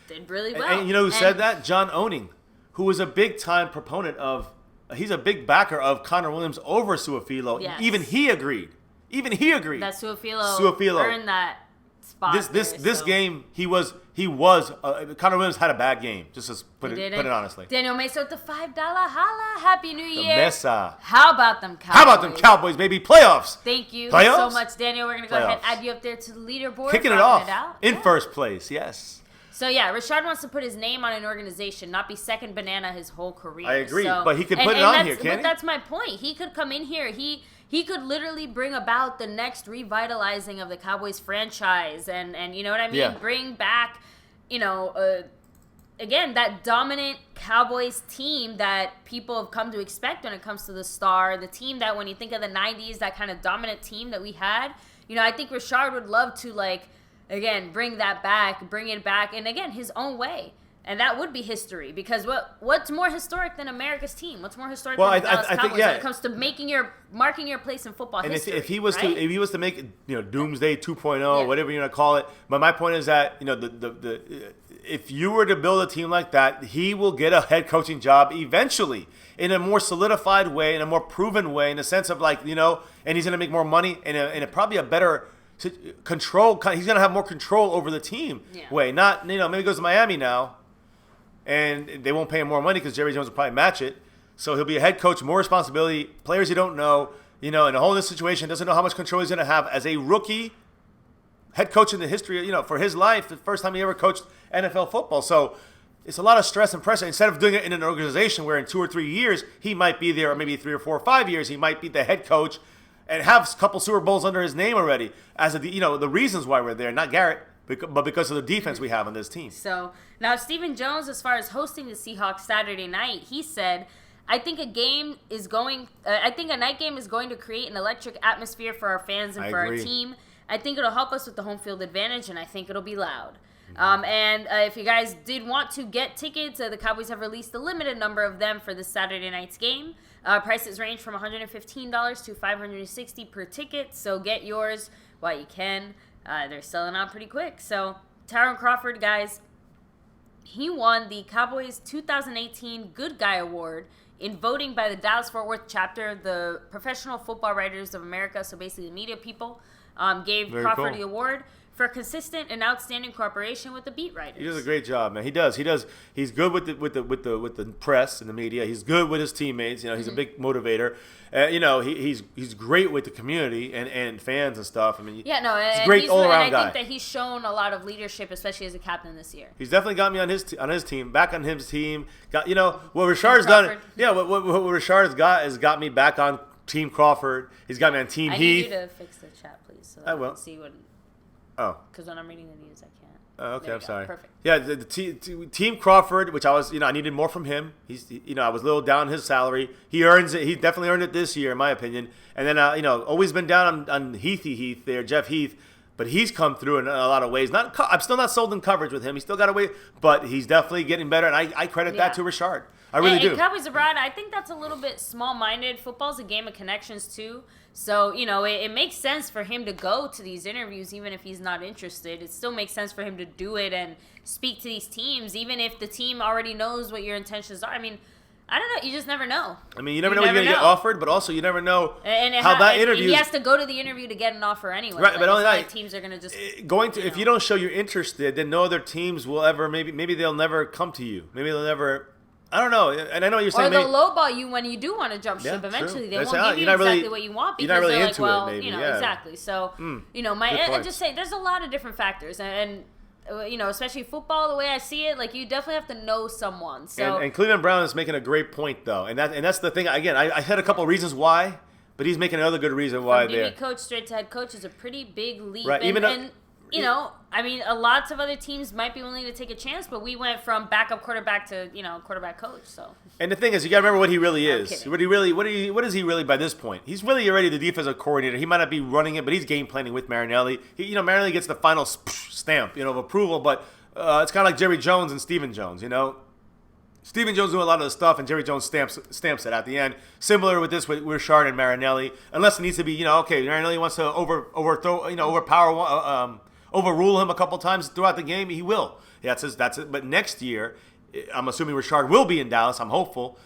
did really well. And you know who said that? John Owning, who was a big time proponent of. He's a big backer of Connor Williams over Su'a-Filo. Yes. Even he agreed. That Su'a-Filo earned that spot. This game he was Connor Williams had a bad game. Just to put it honestly. Daniel Mesa with the $5 holla. Happy New Year. Mesa. How about them Cowboys? Baby? Playoffs. Thank you Playoffs? so much, Daniel. We're gonna go ahead and add you up there to the leaderboard. Kicking it off in first place. Yes. So, yeah, Richard wants to put his name on an organization, not be second banana his whole career. I agree, but he could put it on here, can't he? But that's my point. He could come in here. He could literally bring about the next revitalizing of the Cowboys franchise and you know what I mean? Yeah. Bring back, again, that dominant Cowboys team that people have come to expect when it comes to the star. The team that when you think of the 90s, that kind of dominant team that we had. I think Richard would love to, again, bring it back, and again, his own way. And that would be history, because what's more historic than America's team? What's more historic than the Dallas Cowboys when it comes to marking your place in football history? And if he was to make it, Doomsday 2.0, whatever you want to call it. But my point is that if you were to build a team like that, he will get a head coaching job eventually in a more solidified way, in a more proven way, in the sense of and he's going to make more money in a probably a better control. He's going to have more control over the team way. Not maybe he goes to Miami now. And they won't pay him more money because Jerry Jones will probably match it. So he'll be a head coach, more responsibility, players you don't know, in a whole new situation, doesn't know how much control he's going to have as a rookie head coach in the history, for his life, the first time he ever coached NFL football. So it's a lot of stress and pressure. Instead of doing it in an organization where in 2 or 3 years he might be there, or maybe 3 or 4 or 5 years, he might be the head coach and have a couple Super Bowls under his name already as the reasons why we're there, not Garrett. But because of the defense we have on this team. So, now Stephen Jones, as far as hosting the Seahawks Saturday night, he said, I think a night game is going to create an electric atmosphere for our fans and for our team. I think it'll help us with the home field advantage, and I think it'll be loud. And if you guys did want to get tickets, the Cowboys have released a limited number of them for this Saturday night's game. Prices range from $115 to $560 per ticket, so get yours while you can. They're selling out pretty quick. So, Tyron Crawford, guys, he won the Cowboys 2018 Good Guy Award in voting by the Dallas-Fort Worth chapter, the Professional Football Writers of America, so basically the media people, gave Crawford the award for consistent and outstanding cooperation with the beat writers. He does a great job, man. He does. He's good with the press and the media. He's good with his teammates. He's a big motivator. He's great with the community and fans and stuff. I mean, he's a great all-around guy. I think that he's shown a lot of leadership, especially as a captain this year. He's definitely got me on his team, back on his team. What Richard's done. Yeah, what Richard's got me back on Team Crawford. He's got me on Team Heath. I need you to fix the chat, please, so I will. Can see what. Oh. Because when I'm reading the news, I can't. Oh, okay, I'm sorry. Perfect. Yeah, the Team Crawford, which I was, I needed more from him. I was a little down his salary. He earns it. He definitely earned it this year, in my opinion. And then, always been down on Heath there, Jeff Heath. But he's come through in a lot of ways. I'm still not sold in coverage with him. He's still got a way, but he's definitely getting better. And I credit that to Richard. I really do. And Cowboys abroad, I think that's a little bit small-minded. Football's a game of connections, too. So, it makes sense for him to go to these interviews, even if he's not interested. It still makes sense for him to do it and speak to these teams, even if the team already knows what your intentions are. I mean, I don't know. You just never know. I mean, you never know when you're going to get offered, but also you never know how that interview. He has to go to the interview to get an offer anyway. Right, but only that. Teams are going to just if you don't show you're interested, then no other teams will ever. Maybe they'll never come to you. Maybe they'll never. I don't know. And I know you're saying. Or they'll lowball you when you do want to jump ship. Eventually, they won't give you exactly what you want because you're not really they're into like, well, it, maybe. Exactly. So, I'm just saying, there's a lot of different factors, and especially football, the way I see it, like you definitely have to know someone. So and Cleveland Brown is making a great point though, and that's the thing. Again, I had a couple of reasons why, but he's making another good reason why. From DB coach straight to head coach is a pretty big leap. Right. Lots of other teams might be willing to take a chance, but we went from backup quarterback to quarterback coach. So. And the thing is, you got to remember what he really is. What is he really by this point? He's really already the defensive coordinator. He might not be running it, but he's game planning with Marinelli. Marinelli gets the final stamp, of approval, but it's kind of like Jerry Jones and Stephen Jones. Stephen Jones doing a lot of the stuff, and Jerry Jones stamps it at the end. Similar with this with Richard and Marinelli, unless it needs to be, Marinelli wants to overrule him a couple times throughout the game, he will. That's it. But next year, I'm assuming Richard will be in Dallas. I'm hopeful.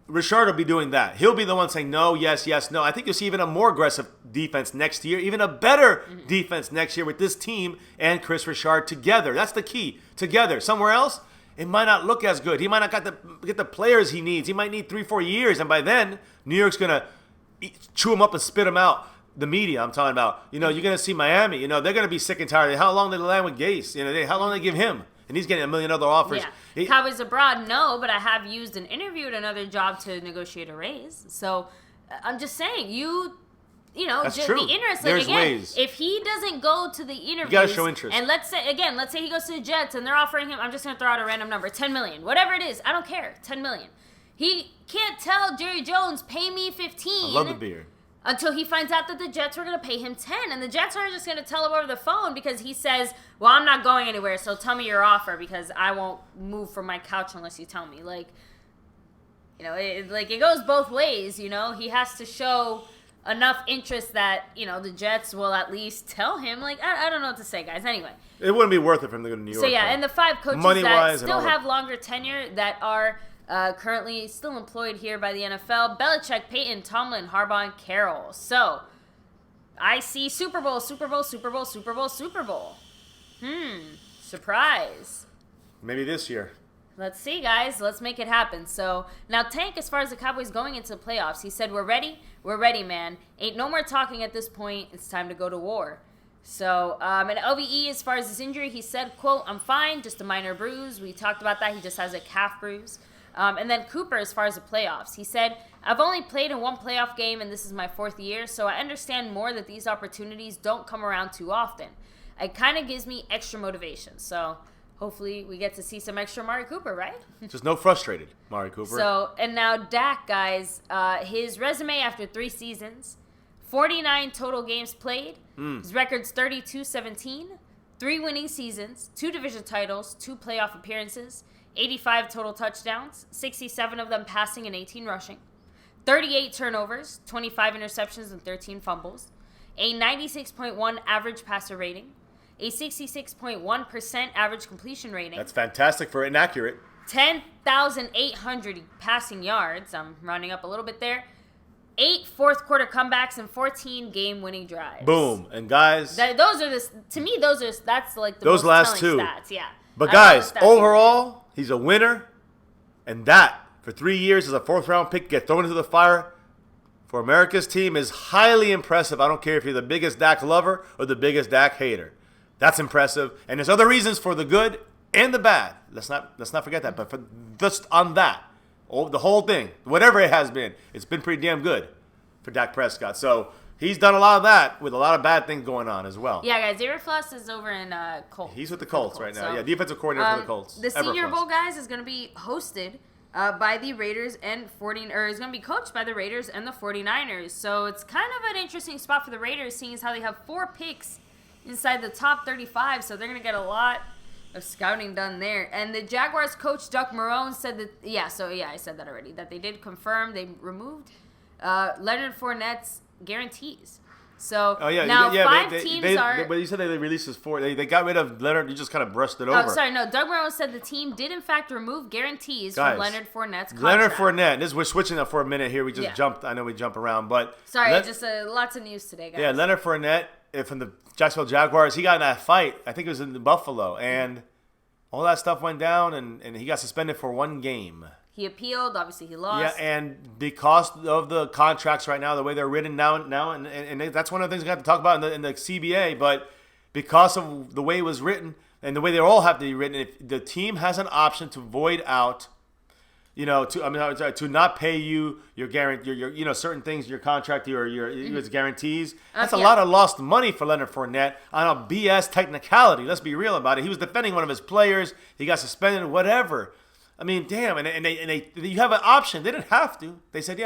Richard will be doing that. He'll be the one saying no, yes, no. I think you'll see even a more aggressive defense next year, even a better defense next year with this team and Chris Richard together. That's the key. Together. Somewhere else, it might not look as good. He might not get the players he needs. He might need 3-4 years, and by then, New York's going to chew him up and spit him out. The media I'm talking about, you're going to see Miami, they're going to be sick and tired. How long did they land with Gase? How long did they give him? And he's getting a million other offers. Yeah. Cowboys abroad, no, but I have used an interview at another job to negotiate a raise. So I'm just saying, that's true. The interest. There's ways. If he doesn't go to the interviews, you got to show interest. And let's say he goes to the Jets and they're offering him, I'm just going to throw out a random number, $10 million, whatever it is, I don't care, $10 million. He can't tell Jerry Jones, pay me $15. I love the beard. Until he finds out that the Jets were going to pay him $10. And the Jets aren't just going to tell him over the phone because he says, well, I'm not going anywhere, so tell me your offer because I won't move from my couch unless you tell me. It goes both ways, He has to show enough interest that, the Jets will at least tell him. I don't know what to say, guys. Anyway. It wouldn't be worth it for him to go to New York. So, yeah, and the 5 coaches that still have longer tenure that are currently still employed here by the NFL: Belichick, Peyton, Tomlin, Harbaugh, and Carroll. So, I see Super Bowl, Super Bowl, Super Bowl, Super Bowl, Super Bowl. Surprise. Maybe this year. Let's see, guys. Let's make it happen. So, now Tank, as far as the Cowboys going into the playoffs, he said, we're ready. We're ready, man. Ain't no more talking at this point. It's time to go to war. So, and LVE, as far as his injury, he said, quote, I'm fine, just a minor bruise. We talked about that. He just has a calf bruise. And then Cooper, as far as the playoffs, he said, I've only played in one playoff game, and this is my 4th year, so I understand more that these opportunities don't come around too often. It kind of gives me extra motivation. So hopefully we get to see some extra Mari Cooper, right? Just no frustrated Mari Cooper. So, and now Dak, guys, his resume after 3 seasons, 49 total games played. His record's 32-17, 3 winning seasons, 2 division titles, 2 playoff appearances, 85 total touchdowns, 67 of them passing and 18 rushing, 38 turnovers, 25 interceptions and 13 fumbles, a 96.1 average passer rating, a 66.1% average completion rating. That's fantastic for inaccurate. 10,800 passing yards. I'm rounding up a little bit there. 8 fourth-quarter comebacks and 14 game-winning drives. Boom. And guys, that's like the those most last telling two stats. Yeah. But guys, overall, he's a winner, and that for 3 years as a 4th-round pick, get thrown into the fire for America's team is highly impressive. I don't care if you're the biggest Dak lover or the biggest Dak hater. That's impressive, and there's other reasons for the good and the bad. Let's not forget that. But for just on that. The whole thing, whatever it has been, it's been pretty damn good for Dak Prescott. So he's done a lot of that with a lot of bad things going on as well. Yeah, guys, Eberflus is over in Colts. He's with the Colts right now. So, yeah, defensive coordinator for the Colts. The Senior Bowl, guys, is going to be hosted by the Raiders and is going to be coached by the Raiders and the 49ers. So it's kind of an interesting spot for the Raiders, seeing as how they have 4 picks inside the top 35. So they're going to get a lot of scouting done there. And the Jaguars coach, Doug Marrone, said that, I said that already, that they did confirm they removed Leonard Fournette's guarantees. So now 5 teams are... But you said they released his 4. They got rid of Leonard. You just kind of brushed it over. Oh, sorry. No, Doug Marrone said the team did, in fact, remove guarantees from Leonard Fournette's contract. Leonard Fournette. We're switching up for a minute here. We just jumped. I know we jump around, but... Sorry, just lots of news today, guys. Yeah, Leonard Fournette from the Jacksonville Jaguars, he got in that fight. I think it was in Buffalo, and all that stuff went down, and he got suspended for 1 game. He appealed. Obviously, he lost. Yeah, and because of the contracts right now, the way they're written now, and that's one of the things we have to talk about in the CBA. But because of the way it was written and the way they all have to be written, if the team has an option to void out, to not pay you your guarantee, your certain things, your contract, your guarantees. That's a lot of lost money for Leonard Fournette on a BS technicality. Let's be real about it. He was defending one of his players. He got suspended, whatever. I mean, damn, and they you have an option. They didn't have to. They said,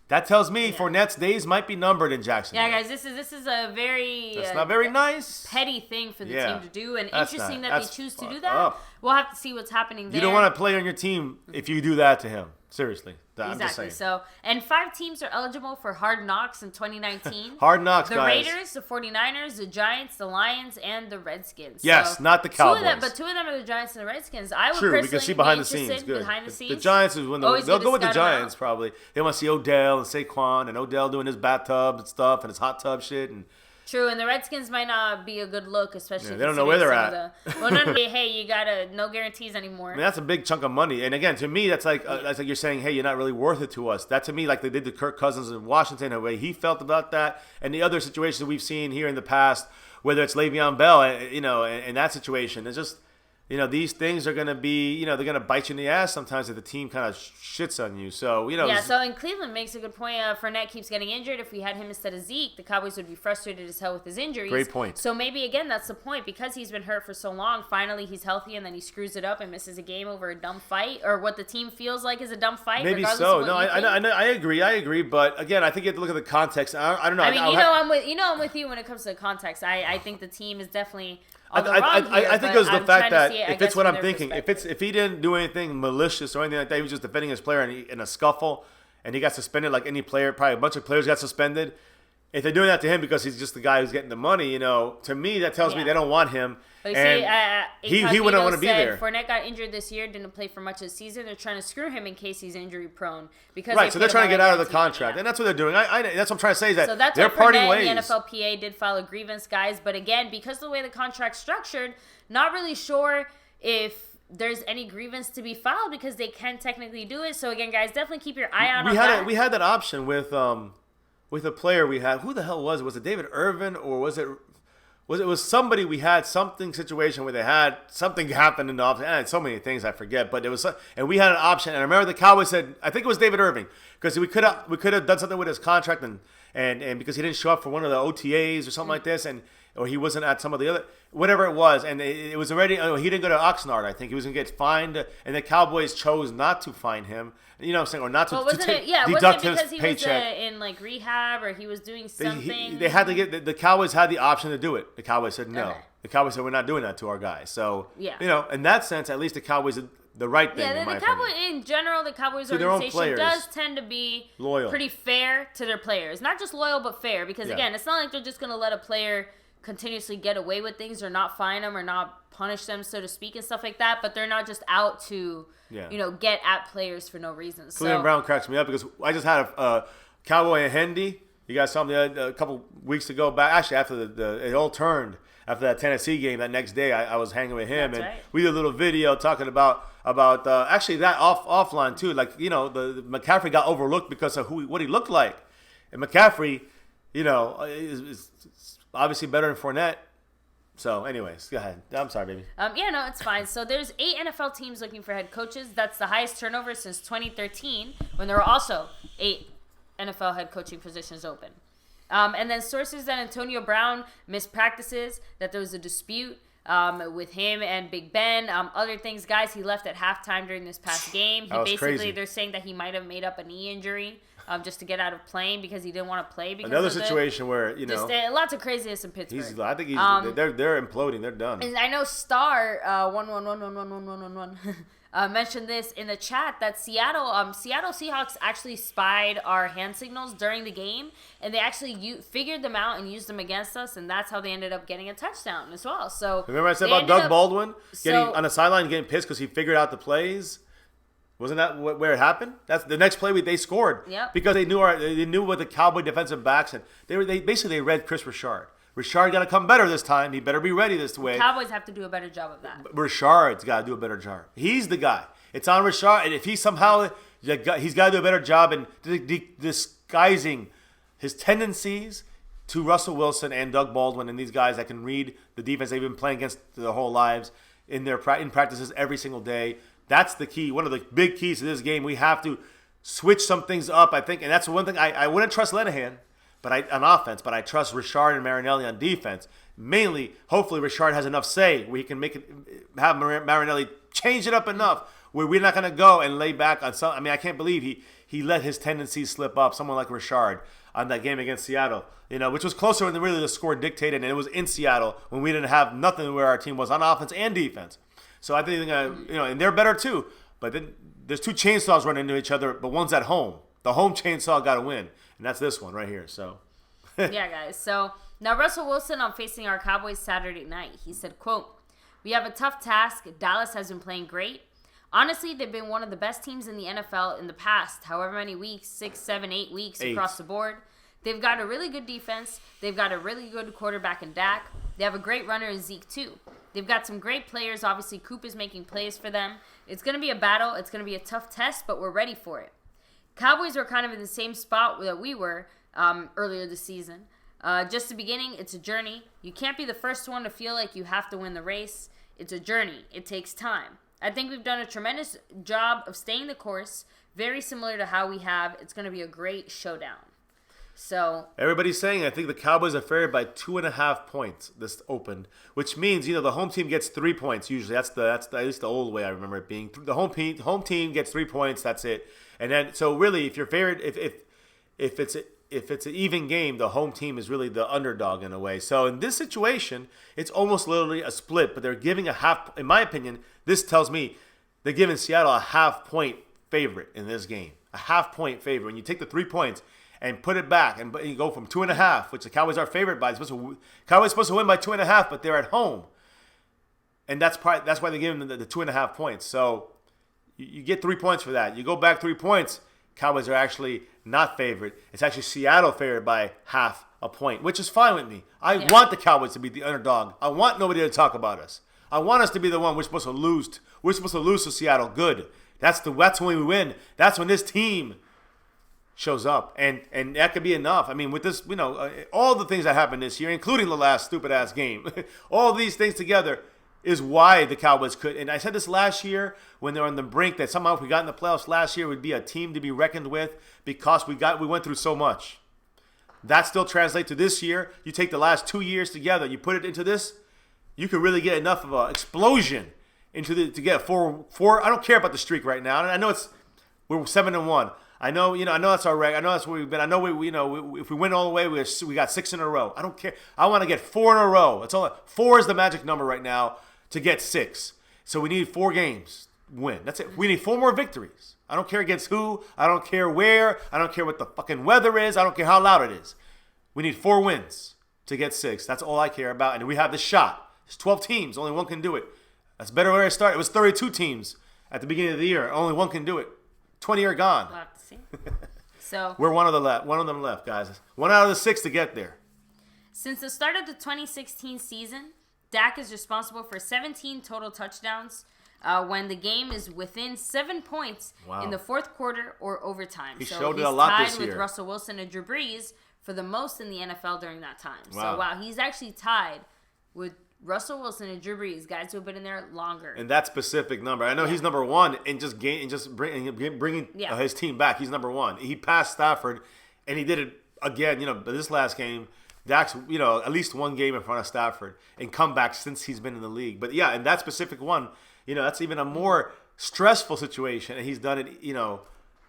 that tells me Fournette's days might be numbered in Jacksonville. Yeah, guys, this is a very that's not very nice, petty thing for the team to do, and interesting that they choose to do that. We'll have to see what's happening there. You don't want to play on your team if you do that to him. Seriously. I'm exactly. Just saying. So, and 5 teams are eligible for Hard Knocks in 2019. Hard Knocks, the guys. The Raiders, the 49ers, the Giants, the Lions, and the Redskins. Yes, so, not the Cowboys. 2 of them are the Giants and the Redskins. I would True, personally we can see behind the scenes. Good. The Giants is when they'll go with the Giants probably. They want to see Odell and Saquon and Odell doing his bathtub and stuff and his hot tub shit and. True, and the Redskins might not be a good look, especially they don't know where they're at. Hey, you gotta no guarantees anymore. I mean, that's a big chunk of money, and again, to me, that's like you're saying, hey, you're not really worth it to us. That to me, like they did to Kirk Cousins in Washington, the way he felt about that, and the other situations we've seen here in the past, whether it's Le'Veon Bell, in that situation, it's just. These things are going to be, they're going to bite you in the ass sometimes if the team kind of shits on you. So, Yeah, so in Cleveland makes a good point. Fournette keeps getting injured. If we had him instead of Zeke, the Cowboys would be frustrated as hell with his injuries. Great point. So maybe, again, that's the point. Because he's been hurt for so long, finally he's healthy and then he screws it up and misses a game over a dumb fight or what the team feels like is a dumb fight. Maybe so. No, I agree. But, again, I think you have to look at the context. I don't know. I mean, I'm with you when it comes to the context. I think the team is definitely... I think it was the fact that if it's what I'm thinking, if he didn't do anything malicious or anything like that, he was just defending his player in a scuffle, and he got suspended like any player. Probably a bunch of players got suspended. If they're doing that to him because he's just the guy who's getting the money, to me that tells me they don't want him. But he wouldn't want to be there. Fournette got injured this year, didn't play for much of the season. They're trying to screw him in case he's injury prone. So they're trying to get out of the contract, and that's what they're doing. That's what I'm trying to say is that they're parting ways. The NFLPA did file a grievance, guys, but again, because of the way the contract's structured, not really sure if there's any grievance to be filed because they can technically do it. So again, guys, definitely keep your eye out on that. We had that option with a player we had. Who the hell was it? Was it David Irvin or was it somebody we had something situation where they had something happen in the office? And so many things I forget, but it was, and we had an option. And I remember the Cowboys said, I think it was David Irving, because we could have done something with his contract and because he didn't show up for one of the OTAs or something like this, or he wasn't at some of the other, whatever it was, and it was already, he didn't go to Oxnard, I think. He was going to get fined, and the Cowboys chose not to fine him, you know what I'm saying, or not to deduct his paycheck. Wasn't it because he was in like rehab, or he was doing something? They had to get, the Cowboys had the option to do it. The Cowboys said no. Okay. The Cowboys said, we're not doing that to our guys. So, in that sense, at least the Cowboys did the right thing, in my opinion. In general, the Cowboys organization does tend to be loyal, pretty fair to their players. Not just loyal, but fair, because again, it's not like they're just going to let a player continuously get away with things or not fine them or not punish them, so to speak, and stuff like that, but they're not just out to get at players for no reason. Cleveland Brown cracks me up because I just had Cowboy and Hendy. You guys saw him a couple weeks ago back. Actually, after it all turned after that Tennessee game. That next day, I was hanging with him, and we did a little video talking about actually that offline too. Like the McCaffrey got overlooked because of what he looked like, and McCaffrey, is obviously better than Fournette. So, anyways, go ahead. I'm sorry, baby. No, it's fine. So there's 8 NFL teams looking for head coaches. That's the highest turnover since 2013, when there were also 8 NFL head coaching positions open. And then sources that Antonio Brown missed practices, that there was a dispute with him and Big Ben. Other things, guys, he left at halftime during this past game. They're saying that he might have made up a knee injury just to get out of playing because he didn't want to play. Because another situation where lots of craziness in Pittsburgh. I think they're imploding. They're done. And I know Star 1111111 mentioned this in the chat that Seattle Seahawks actually spied our hand signals during the game, and they actually figured them out and used them against us, and that's how they ended up getting a touchdown as well. So remember I said about Doug Baldwin getting on the sideline getting pissed because he figured out the plays. Wasn't that where it happened? That's the next play they scored. Yep. Because they knew what the Cowboy defensive backs and they basically read Chris Richard. Richard got to come better this time. He better be ready this way. Cowboys have to do a better job of that. Richard's got to do a better job. He's the guy. It's on Richard, and if he somehow he's got to do a better job in disguising his tendencies to Russell Wilson and Doug Baldwin and these guys that can read the defense they've been playing against their whole lives in practices every single day. That's the key. One of the big keys to this game. We have to switch some things up, I think. And that's one thing I wouldn't trust Linehan on offense, but I trust Richard and Marinelli on defense. Mainly, hopefully, Richard has enough say where he can have Marinelli change it up enough where we're not going to go and lay back on some. I mean, I can't believe he let his tendencies slip up. Someone like Richard on that game against Seattle, which was closer than really the score dictated, and it was in Seattle when we didn't have nothing where our team was on offense and defense. So I think, and they're better too. But then there's 2 chainsaws running into each other, but one's at home. The home chainsaw got to win, and that's this one right here. So, yeah, guys. So now Russell Wilson on facing our Cowboys Saturday night. He said, quote, "We have a tough task. Dallas has been playing great. Honestly, they've been one of the best teams in the NFL in the past, however many weeks, 6, 7, 8 weeks across the board. They've got a really good defense. They've got a really good quarterback in Dak. They have a great runner in Zeke, too. They've got some great players. Obviously, Coop is making plays for them. It's going to be a battle. It's going to be a tough test, but we're ready for it." Cowboys were kind of in the same spot that we were earlier this season. Just the beginning, it's a journey. You can't be the first one to feel like you have to win the race. It's a journey. It takes time. I think we've done a tremendous job of staying the course, very similar to how we have. It's going to be a great showdown. So everybody's saying I think the Cowboys are favored by 2.5 points. This opened, which means the home team gets 3 points usually. That's at least the old way I remember it being. The home team gets 3 points. That's it. And then so really, if you're favored, if it's an even game, the home team is really the underdog in a way. So in this situation, it's almost literally a split. But they're giving a half. In my opinion, this tells me they're giving Seattle a half-point favorite in this game. A half-point favorite. When you take the 3 points and put it back, and you go from 2.5, which the Cowboys are favored by. Cowboys supposed to win by 2.5, but they're at home, and that's why they're giving them the 2.5 points. So you get 3 points for that. You go back 3 points. Cowboys are actually not favored. It's actually Seattle favored by half a point, which is fine with me. I want the Cowboys to be the underdog. I want nobody to talk about us. I want us to be the one we're supposed to lose. We're supposed to lose to Seattle. Good. That's when we win. That's when this team shows up, and that could be enough. I mean, with this, all the things that happened this year, including the last stupid-ass game, all these things together is why the Cowboys could. And I said this last year when they were on the brink that somehow if we got in the playoffs last year, we'd be a team to be reckoned with because we went through so much. That still translates to this year. You take the last 2 years together, you put it into this, you could really get enough of an explosion to get four. I don't care about the streak right now. I know we're 7-1. I know that's our record. I know that's where we've been. I know if we win all the way, we got 6 in a row. I don't care. I want to get 4 in a row. 4 is the magic number right now to get 6. So we need 4 games win. That's it. We need 4 more victories. I don't care against who. I don't care where. I don't care what the fucking weather is. I don't care how loud it is. We need 4 wins to get 6. That's all I care about. And we have the shot. There's 12 teams. Only one can do it. That's better where I start. It was 32 teams at the beginning of the year. Only one can do it. 20 are gone. We'll have to see. So we're one of them left, guys. 1 out of the 6 to get there. Since the start of the 2016 season, Dak is responsible for 17 total touchdowns when the game is within 7 points in the fourth quarter or overtime. He showed it a lot this year. He's tied with Russell Wilson and Drew Brees for the most in the NFL during that time. Wow. So, he's actually tied with Russell Wilson and Drew Brees, guys who have been in there longer. And that specific number. I know he's number 1 in bringing his team back. He's number 1. He passed Stafford, and he did it again, this last game. Dak's, at least one game in front of Stafford and comeback since he's been in the league. But, yeah, and that specific one, that's even a more stressful situation, and he's done it,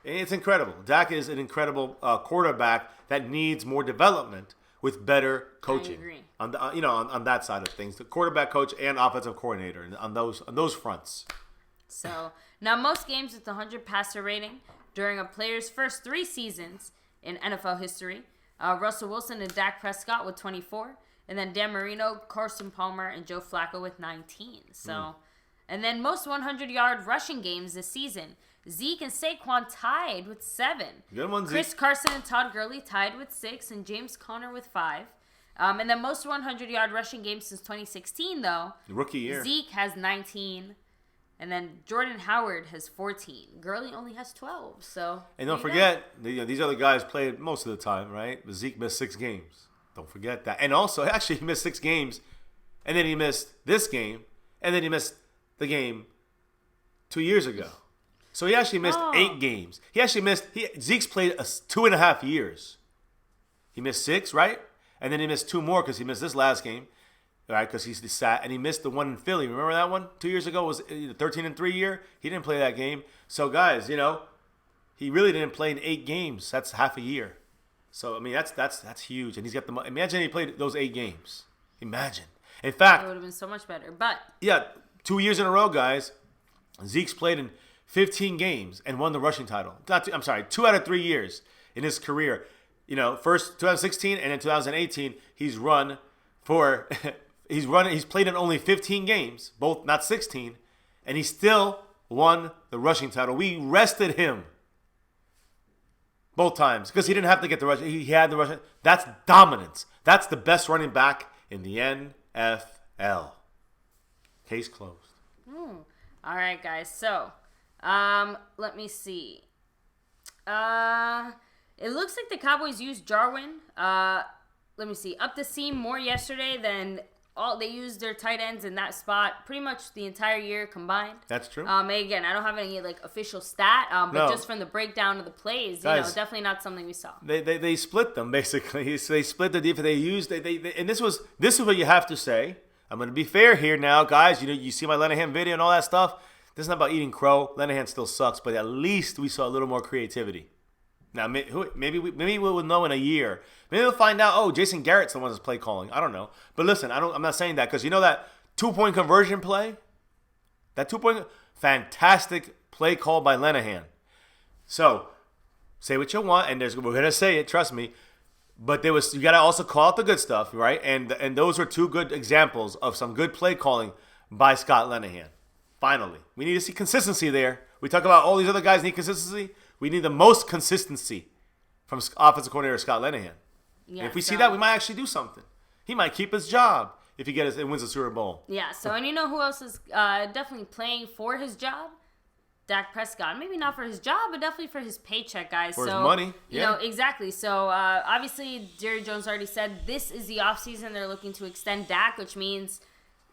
it's incredible. Dak is an incredible quarterback that needs more development with better coaching. I agree. On that side of things, the quarterback coach and offensive coordinator on those fronts. So now most games with 100 passer rating during a player's first 3 seasons in NFL history, Russell Wilson and Dak Prescott with 24, and then Dan Marino, Carson Palmer, and Joe Flacco with 19. So, and then most 100-yard rushing games this season. Zeke and Saquon tied with 7. Good one, Zeke. Chris Carson and Todd Gurley tied with 6, and James Conner with 5. And then most 100-yard rushing games since 2016, though. Rookie year. Zeke has 19, and then Jordan Howard has 14. Gurley only has 12. So. And don't forget, these other guys played most of the time, right? But Zeke missed 6 games. Don't forget that. And also, actually, he missed 6 games, and then he missed this game, and then he missed the game 2 years ago. So he actually missed 8 games. Zeke's played 2.5 years. He missed 6, right? And then he missed 2 more because he missed this last game, right? Because he's sat, and he missed the one in Philly. Remember that one? 2 years ago was the 13-3 year. He didn't play that game. So guys, he really didn't play in 8 games. That's half a year. So I mean, that's huge. And he's got the. Imagine he played those 8 games. Imagine. In fact, it would have been so much better. But yeah, 2 years in a row, guys. Zeke's played in 15 games and won the rushing title. 2 out of 3 years in his career. First 2016 and then 2018, he's played in only 15 games, both not 16, and he still won the rushing title. We rested him both times because he didn't have to get the rushing. He had the rushing. That's dominance. That's the best running back in the NFL. Case closed. All right, guys. So, let me see. It looks like the Cowboys used Jarwin. Let me see. Up the seam more yesterday than they used their tight ends in that spot pretty much the entire year combined. That's true. Again, I don't have any official stat, but just from the breakdown of the plays, guys, definitely not something we saw. They split them basically. They split the defense. They used and this is what you have to say. I'm going to be fair here now, guys. You see my Lenahan video and all that stuff. This is not about eating crow. Lenahan still sucks, but at least we saw a little more creativity. Now, maybe we'll know in a year. Maybe we'll find out, Jason Garrett's the one that's play calling. I don't know. But listen, I'm not saying that because that 2-point conversion play? That 2-point, fantastic play call by Lenahan. So, say what you want, and we're going to say it, trust me. But you got to also call out the good stuff, right? And those were 2 good examples of some good play calling by Scott Lenahan. Finally. We need to see consistency there. We talk about all these other guys need consistency. We need the most consistency from offensive coordinator Scott Lenahan. Yeah, and if we see that, we might actually do something. He might keep his job if he wins the Super Bowl. Yeah, so and who else is definitely playing for his job? Dak Prescott. Maybe not for his job, but definitely for his paycheck, guys. For his money. Yeah. Exactly. So, obviously, Jerry Jones already said this is the offseason. They're looking to extend Dak, which means,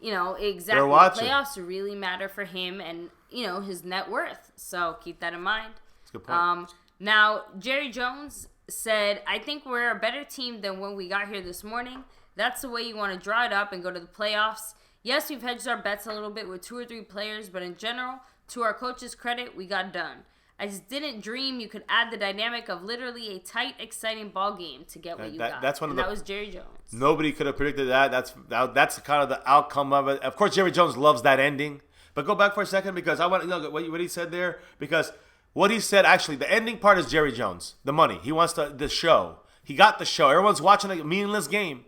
exactly the playoffs really matter for him and, his net worth. So, keep that in mind. That's a good point. Now, Jerry Jones said, I think we're a better team than when we got here this morning. That's the way you want to draw it up and go to the playoffs. Yes, we've hedged our bets a little bit with 2 or 3 players, but in general, to our coach's credit, we got done. I just didn't dream you could add the dynamic of literally a tight, exciting ball game to get what you got. That was Jerry Jones. Nobody could have predicted that. That's kind of the outcome of it. Of course, Jerry Jones loves that ending. But go back for a second because I want to know what he said there. Because what he said, actually, the ending part is Jerry Jones. The money. He wants the show. He got the show. Everyone's watching a meaningless game.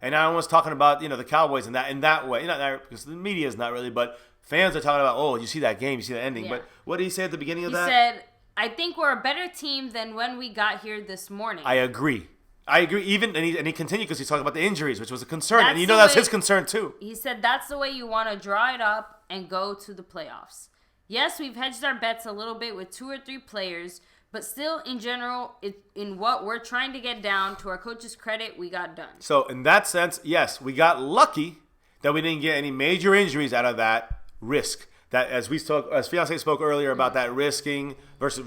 And now everyone's talking about, the Cowboys in that way. Because the media is not really, but fans are talking about, you see that game, you see that ending. Yeah. But what did he say at the beginning of that? He said, I think we're a better team than when we got here this morning. I agree. Even and he continued because he's talking about the injuries, which was a concern, and that's his concern too. He said that's the way you want to draw it up and go to the playoffs. Yes, we've hedged our bets a little bit with 2 or 3 players, but still, in general, in what we're trying to get down, to our coach's credit, we got done. So in that sense, yes, we got lucky that we didn't get any major injuries out of that risk. That as Fiancé spoke earlier about that risk versus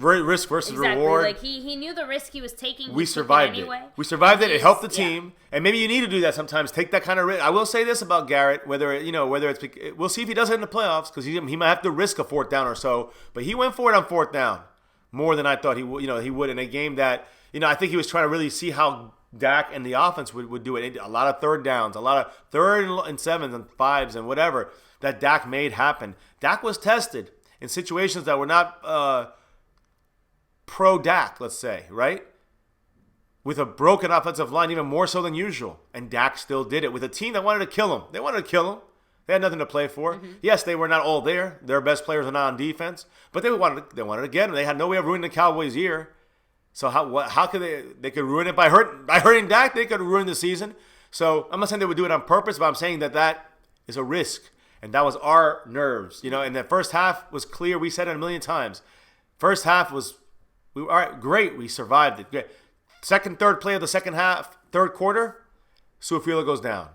reward. Like he knew the risk he was taking. We survived it. Anyway. We survived it. It helped the team, and maybe you need to do that sometimes. Take that kind of risk. I will say this about Garrett: whether it's we'll see if he does it in the playoffs because he might have to risk a 4th down or so. But he went for it on 4th down more than I thought he would. He would in a game that I think he was trying to really see how Dak and the offense would do it. A lot of 3rd downs, a lot of 3rd and 7s and 5s and whatever that Dak made happen. Dak was tested in situations that were not pro-Dak, let's say, right? With a broken offensive line, even more so than usual. And Dak still did it with a team that wanted to kill him. They wanted to kill him. They had nothing to play for. Mm-hmm. Yes, they were not all there. Their best players are not on defense. But they wanted to get him. They had no way of ruining the Cowboys' year. So how could they could ruin it by hurting Dak? They could ruin the season. So I'm not saying they would do it on purpose, but I'm saying that is a risk. And that was our nerves, and the first half was clear. We said it a million times. First half was, all right, great. We survived it. Great. Second, third play of the second half, third quarter, Su'a-Filo goes down.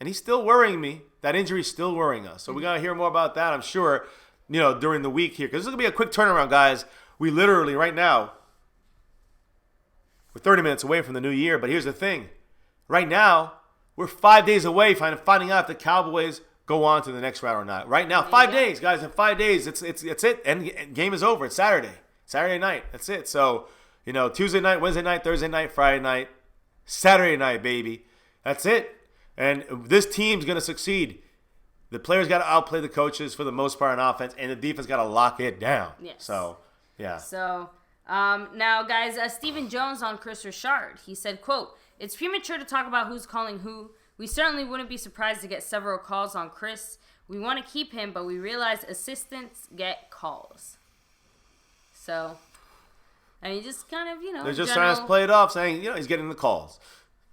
And he's still worrying me. That injury is still worrying us. So we're going to hear more about that, I'm sure, during the week here. Because this is going to be a quick turnaround, guys. We literally, right now, we're 30 minutes away from the new year. But here's the thing. Right now, we're 5 days away from finding out if the Cowboys go on to the next round or not. Right now, 5 days, guys. In 5 days, it's it. And game is over. It's Saturday night. That's it. So, Tuesday night, Wednesday night, Thursday night, Friday night, Saturday night, baby. That's it. And this team's going to succeed. The players got to outplay the coaches for the most part on offense, and the defense got to lock it down. Yes. So, yeah. So, now, guys, Stephen Jones on Chris Richard, he said, quote, "It's premature to talk about who's calling who. We certainly wouldn't be surprised to get several calls on Chris. We want to keep him, but we realize assistants get calls." So, just kind of, they're just trying to play it off, saying, he's getting the calls.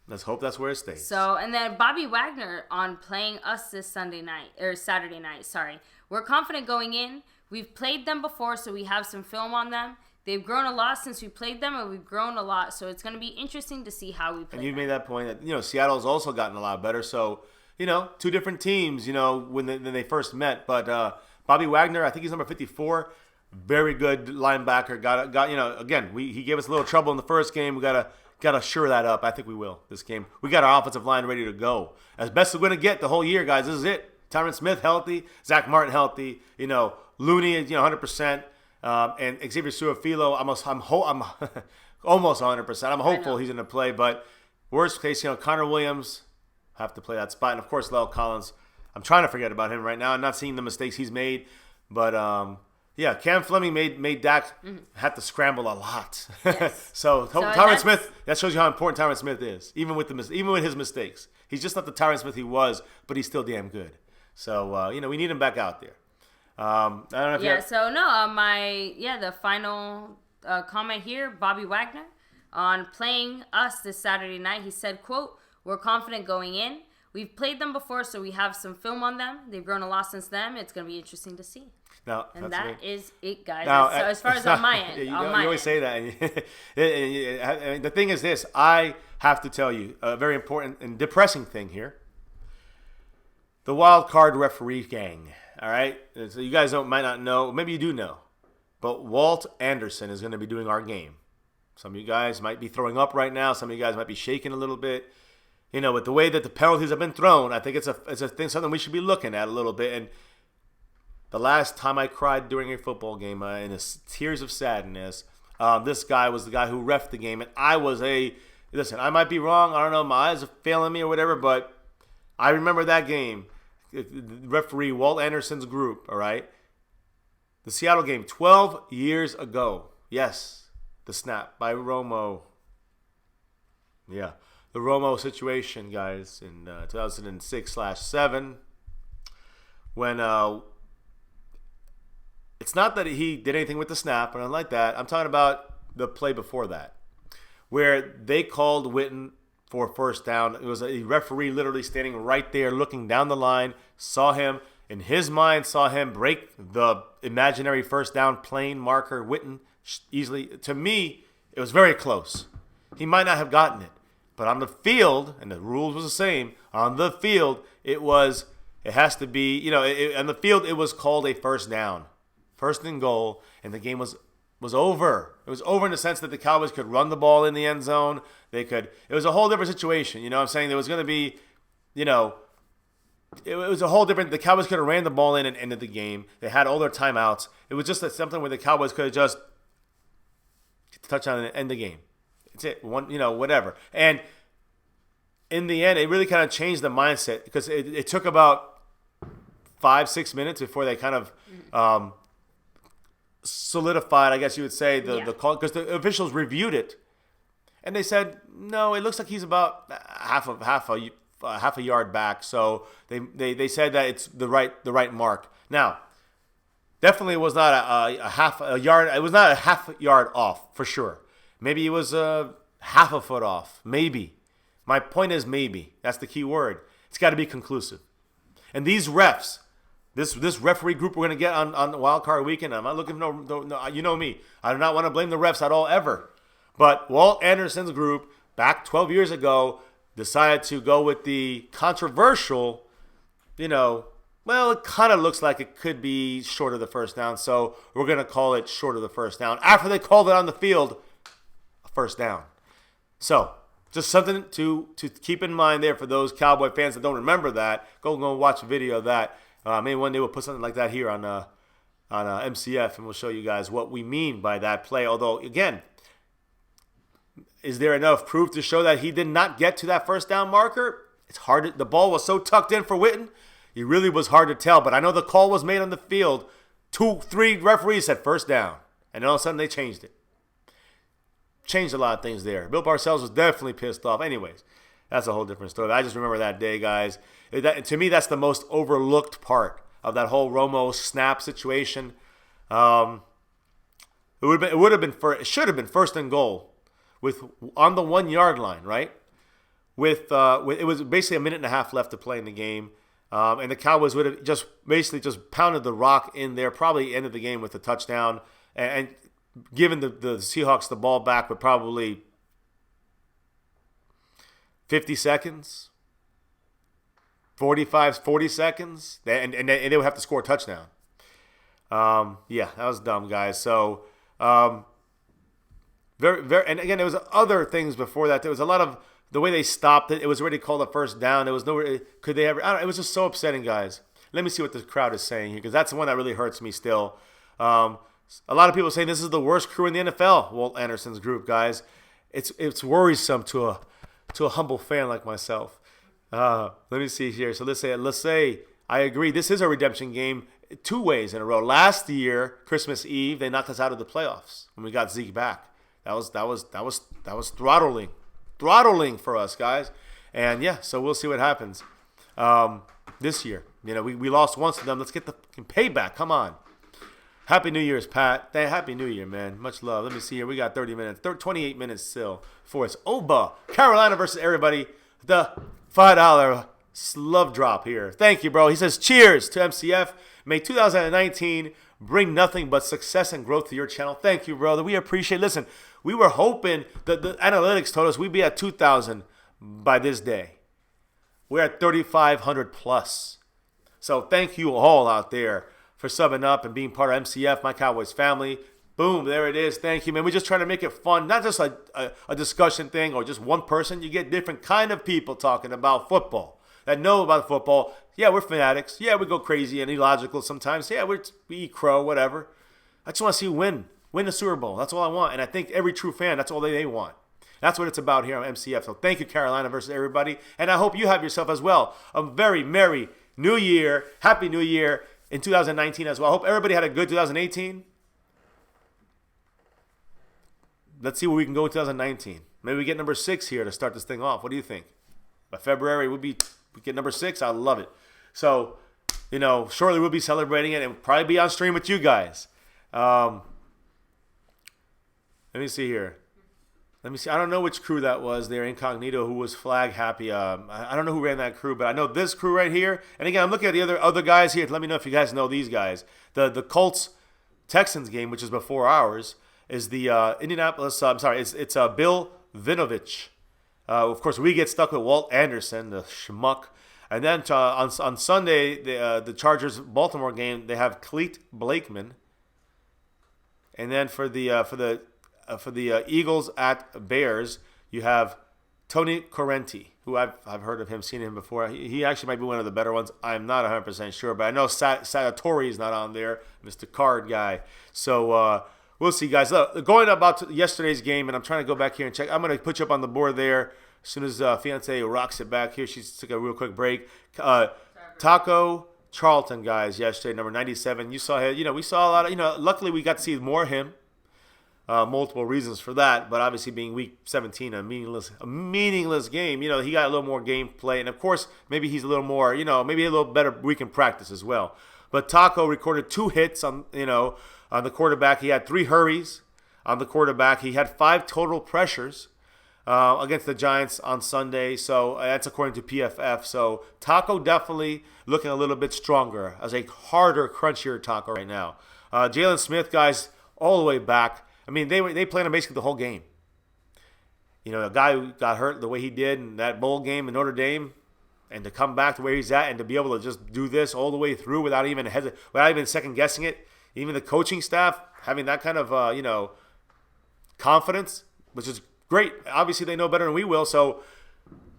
Let's hope that's where it stays. So, and then Bobby Wagner on playing us this Saturday night. We're confident going in. We've played them before, so we have some film on them. They've grown a lot since we played them, and we've grown a lot. So it's going to be interesting to see how we play. And you made that point that, Seattle's also gotten a lot better. So, 2 different teams, when they first met. But Bobby Wagner, I think he's number 54. Very good linebacker. Got again, he gave us a little trouble in the first game. We got to shore that up. I think we will this game. We got our offensive line ready to go. As best we're going to get the whole year, guys. This is it. Tyron Smith healthy. Zach Martin healthy. Looney, 100%. And Xavier Su'a-Filo, I'm almost 100%. I'm hopeful he's going to play, but worst case, Connor Williams have to play that spot, and of course, Lel Collins. I'm trying to forget about him right now. I'm not seeing the mistakes he's made, but Cam Fleming made Dak have to scramble a lot. Yes. so Tyron Smith, that shows you how important Tyron Smith is, even with his mistakes. He's just not the Tyron Smith he was, but he's still damn good. So we need him back out there. I don't know if the final comment here, Bobby Wagner on playing us this Saturday night. He said, quote, "We're confident going in. We've played them before, so we have some film on them. They've grown a lot since then. It's going to be interesting to see." Now, and that is it, guys. Now, as far as on my end. You always say that. The thing is this. I have to tell you a very important and depressing thing here. The wild card referee gang. All right? So you guys might not know. Maybe you do know. But Walt Anderson is going to be doing our game. Some of you guys might be throwing up right now. Some of you guys might be shaking a little bit. With the way that the penalties have been thrown, I think it's a thing, something we should be looking at a little bit. And the last time I cried during a football game in tears of sadness, this guy was the guy who reffed the game. And listen, I might be wrong. I don't know. My eyes are failing me or whatever. But I remember that game. Referee Walt Anderson's group, all right? The Seattle game 12 years ago. Yes, the snap by Romo. Yeah, the Romo situation, guys, in 2006/7 when it's not that he did anything with the snap or anything like that. I'm talking about the play before that, where they called Witten for first down. It was a referee literally standing right there looking down the line, saw him, in his mind, saw him break the imaginary first down plane marker. Witten easily, to me, it was very close. He might not have gotten it. But on the field, and the rules was the same, on the field, it has to be, on the field, it was called a first down. First and goal, and the game was over. It was over in the sense that the Cowboys could run the ball in the end zone. It was a whole different situation. You know what I'm saying? There was going to be, it was a whole different, the Cowboys could have ran the ball in and ended the game. They had all their timeouts. It was just something where the Cowboys could have just get the touchdown and end the game. It's it. Whatever. And in the end, it really kind of changed the mindset because it took about 5-6 minutes before they kind of solidified, I guess you would say, the call, because the officials reviewed it and they said, no, it looks like he's about half a yard back. So they said that it's the right mark. Now, definitely was not a half a yard. It was not a half yard off for sure. Maybe it was half a foot off. Maybe. My point is maybe. That's the key word. It's got to be conclusive. And these refs, this referee group we're going to get on the wild card weekend, I'm not looking for no, you know me. I do not want to blame the refs at all ever. But Walt Anderson's group, back 12 years ago, decided to go with the controversial, well, it kind of looks like it could be short of the first down, so we're going to call it short of the first down. After they called it on the field, a first down. So, just something to keep in mind there for those Cowboy fans that don't remember that. Go watch a video of that. Maybe one day we'll put something like that here on MCF, and we'll show you guys what we mean by that play. Although, again, is there enough proof to show that he did not get to that first down marker? It's hard. The ball was so tucked in for Witten, it really was hard to tell. But I know the call was made on the field. 2-3 referees said first down, and all of a sudden they changed it. Changed a lot of things there. Bill Parcells was definitely pissed off. Anyways, that's a whole different story. I just remember that day, guys. To me, that's the most overlooked part of that whole Romo snap situation. It should have been first and goal on the 1 yard line, right? With it was basically a minute and a half left to play in the game, and the Cowboys would have just pounded the rock in there, probably ended the game with a touchdown, and given the Seahawks the ball back with probably 50 seconds, 40 seconds, and they would have to score a touchdown. That was dumb, guys. So, very, very, and again, there was other things before that. There was a lot of the way they stopped it. It was already called a first down. There was nowhere. Could they ever? It was just so upsetting, guys. Let me see what the crowd is saying here, because that's the one that really hurts me still. A lot of people saying this is the worst crew in the NFL. Walt Anderson's group, guys. It's worrisome to a humble fan like myself. Let me see here. So let's say I agree. This is a redemption game 2 ways in a row. Last year, Christmas Eve, they knocked us out of the playoffs when we got Zeke back. That was throttling for us, guys. And so we'll see what happens this year. We lost once to them. Let's get the payback. Come on. Happy New Year's, Pat. Happy New Year, man. Much love. Let me see here. We got 30 minutes, 28 minutes still for us. Oba, Carolina versus everybody. The $5 love drop here. Thank you, bro. He says, cheers to MCF. May 2019 bring nothing but success and growth to your channel. Thank you, brother. We appreciate it. Listen, we were hoping that the analytics told us we'd be at 2,000 by this day. We're at 3,500 plus. So thank you all out there for subbing up and being part of MCF, my Cowboys family. Boom, there it is. Thank you, man. We're just trying to make it fun, not just a discussion thing or just one person. You get different kind of people talking about football that know about football. Yeah, we're fanatics. Yeah, we go crazy and illogical sometimes. Yeah, we eat crow, whatever. I just want to see you win the Super Bowl. That's all I want. And I think every true fan, that's all they want. That's what it's about here on MCF. So thank you, Carolina versus everybody. And I hope you have yourself as well a very merry New Year. Happy New Year in 2019 as well. I hope everybody had a good 2018. Let's see where we can go in 2019. Maybe we get number 6 here to start this thing off. What do you think? By February, we get number 6. I love it. So shortly we'll be celebrating it and probably be on stream with you guys. Let me see here. I don't know which crew that was there, Incognito, who was flag happy. I don't know who ran that crew, but I know this crew right here. And again, I'm looking at the other guys here. Let me know if you guys know these guys. The Colts Texans game, which is before ours, is the Indianapolis. It's Bill Vinovich. Of course, we get stuck with Walt Anderson, the schmuck. And then on Sunday, the Chargers Baltimore game, they have Cleet Blakeman. And then for the Eagles at Bears, you have Tony Correnti, who I've heard of him, seen him before. He actually might be one of the better ones. I'm not 100% sure, but I know Sadatori is not on there, Mr. Card guy. So we'll see, guys. Look, going about to yesterday's game, and I'm trying to go back here and check. I'm going to put you up on the board there as soon as Fiance rocks it back here. She took a real quick break. Taco Charlton, guys, yesterday, number 97. You saw him. We saw a lot of, luckily we got to see more of him. Multiple reasons for that, but obviously being week 17, a meaningless game, he got a little more gameplay, and of course, maybe he's a little more, maybe a little better week in practice as well. But Taco recorded 2 hits on the quarterback. He had 3 hurries on the quarterback. He had 5 total pressures against the Giants on Sunday, so that's according to PFF. So Taco definitely looking a little bit stronger as a harder, crunchier Taco right now. Jalen Smith, guys, all the way back. I mean, they played him basically the whole game. A guy who got hurt the way he did in that bowl game in Notre Dame, and to come back to where he's at and to be able to just do this all the way through without even second guessing it, even the coaching staff having that kind of confidence, which is great. Obviously, they know better than we will, so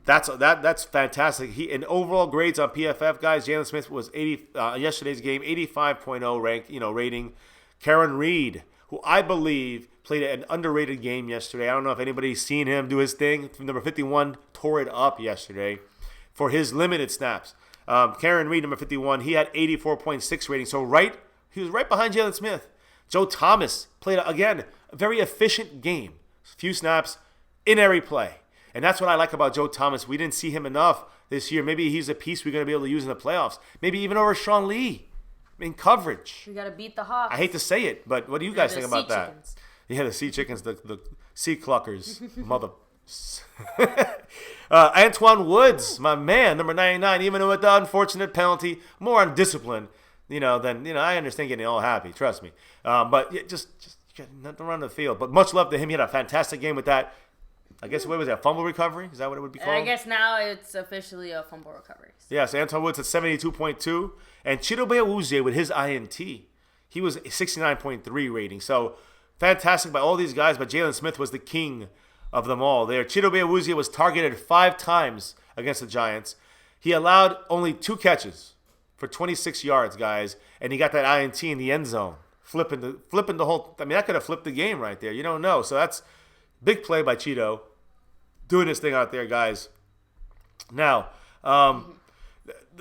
that's fantastic. In overall grades on PFF, guys, Jalen Smith was yesterday's game 85.0 rank rating. Karen Reed, who I believe played an underrated game yesterday. I don't know if anybody's seen him do his thing. Number 51 tore it up yesterday for his limited snaps. Karen Reed, number 51, he had 84.6 rating. So he was right behind Jalen Smith. Joe Thomas played, again, a very efficient game. Few snaps in every play. And that's what I like about Joe Thomas. We didn't see him enough this year. Maybe he's a piece we're going to be able to use in the playoffs. Maybe even over Sean Lee. In coverage. You got to beat the Hawks. I hate to say it, but what do you guys think about that? Chickens. Yeah, the sea chickens, the sea cluckers. Mother. Antoine Woods, my man, number 99, even with the unfortunate penalty, more on discipline, than, I understand getting all happy, trust me. But just nothing around the field. But much love to him. He had a fantastic game with that. I guess what was that? Fumble recovery? Is that what it would be called? I guess now it's officially a fumble recovery. Yes, Antoine Woods at 72.2. And Chidobe Awuzie with his INT. He was 69.3 rating. So fantastic by all these guys, but Jalen Smith was the king of them all there. Chidobe Awuzie was targeted 5 times against the Giants. He allowed only 2 catches for 26 yards, guys. And he got that INT in the end zone. Flipping the whole... I mean, that could have flipped the game right there. You don't know. So that's big play by Cheeto. Doing his thing out there, guys. Now, the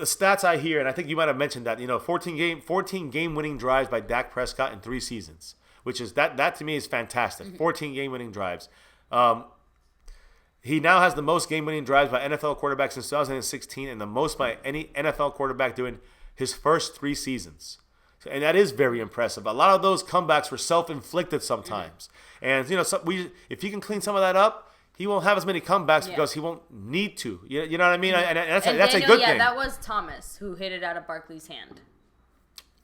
stats I hear, and I think you might have mentioned that, 14 game-winning drives by Dak Prescott in 3 seasons, which is that to me is fantastic. 14 game-winning drives. He now has the most game-winning drives by NFL quarterbacks since 2016, and the most by any NFL quarterback doing his first 3 seasons. And that is very impressive. A lot of those comebacks were self-inflicted sometimes, and if you can clean some of that up, he won't have as many comebacks because he won't need to. You know what I mean? And that's a good thing. That was Thomas who hit it out of Barkley's hand.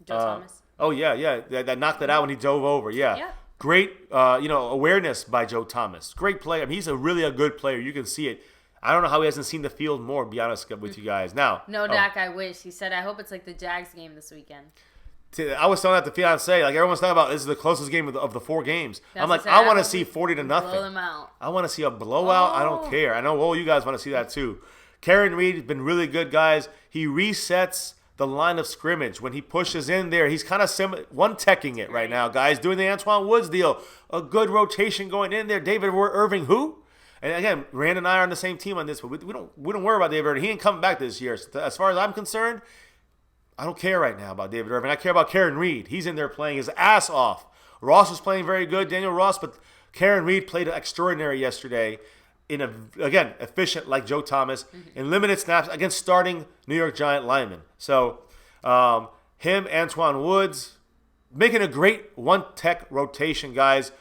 Joe Thomas. Oh, yeah. That knocked it out when he dove over. Yeah. Great, awareness by Joe Thomas. Great play. I mean, he's really a good player. You can see it. I don't know how he hasn't seen the field more, to be honest with you guys. Now. No, Dak, I wish. He said, I hope it's like the Jags game this weekend. I was telling that to fiance, like everyone's talking about, this is the closest game of the 4 games. I'm like, I want to see 40-0. Blow them out. I want to see a blowout. I don't care. I know all you guys want to see that too. Karen Reed has been really good, guys. He resets the line of scrimmage when he pushes in there. He's kind of one-teching it right now, guys, doing the Antoine Woods deal. A good rotation going in there. David Irving, who? And again, Rand and I are on the same team on this, but we don't worry about David Irving. He ain't coming back this year. So as far as I'm concerned, I don't care right now about David Irving. I care about Karen Reed. He's in there playing his ass off. Ross was playing very good, Daniel Ross, but Karen Reed played extraordinary yesterday again, efficient like Joe Thomas in limited snaps against starting New York Giant linemen. So Him, Antoine Woods, making a great one-tech rotation, guys.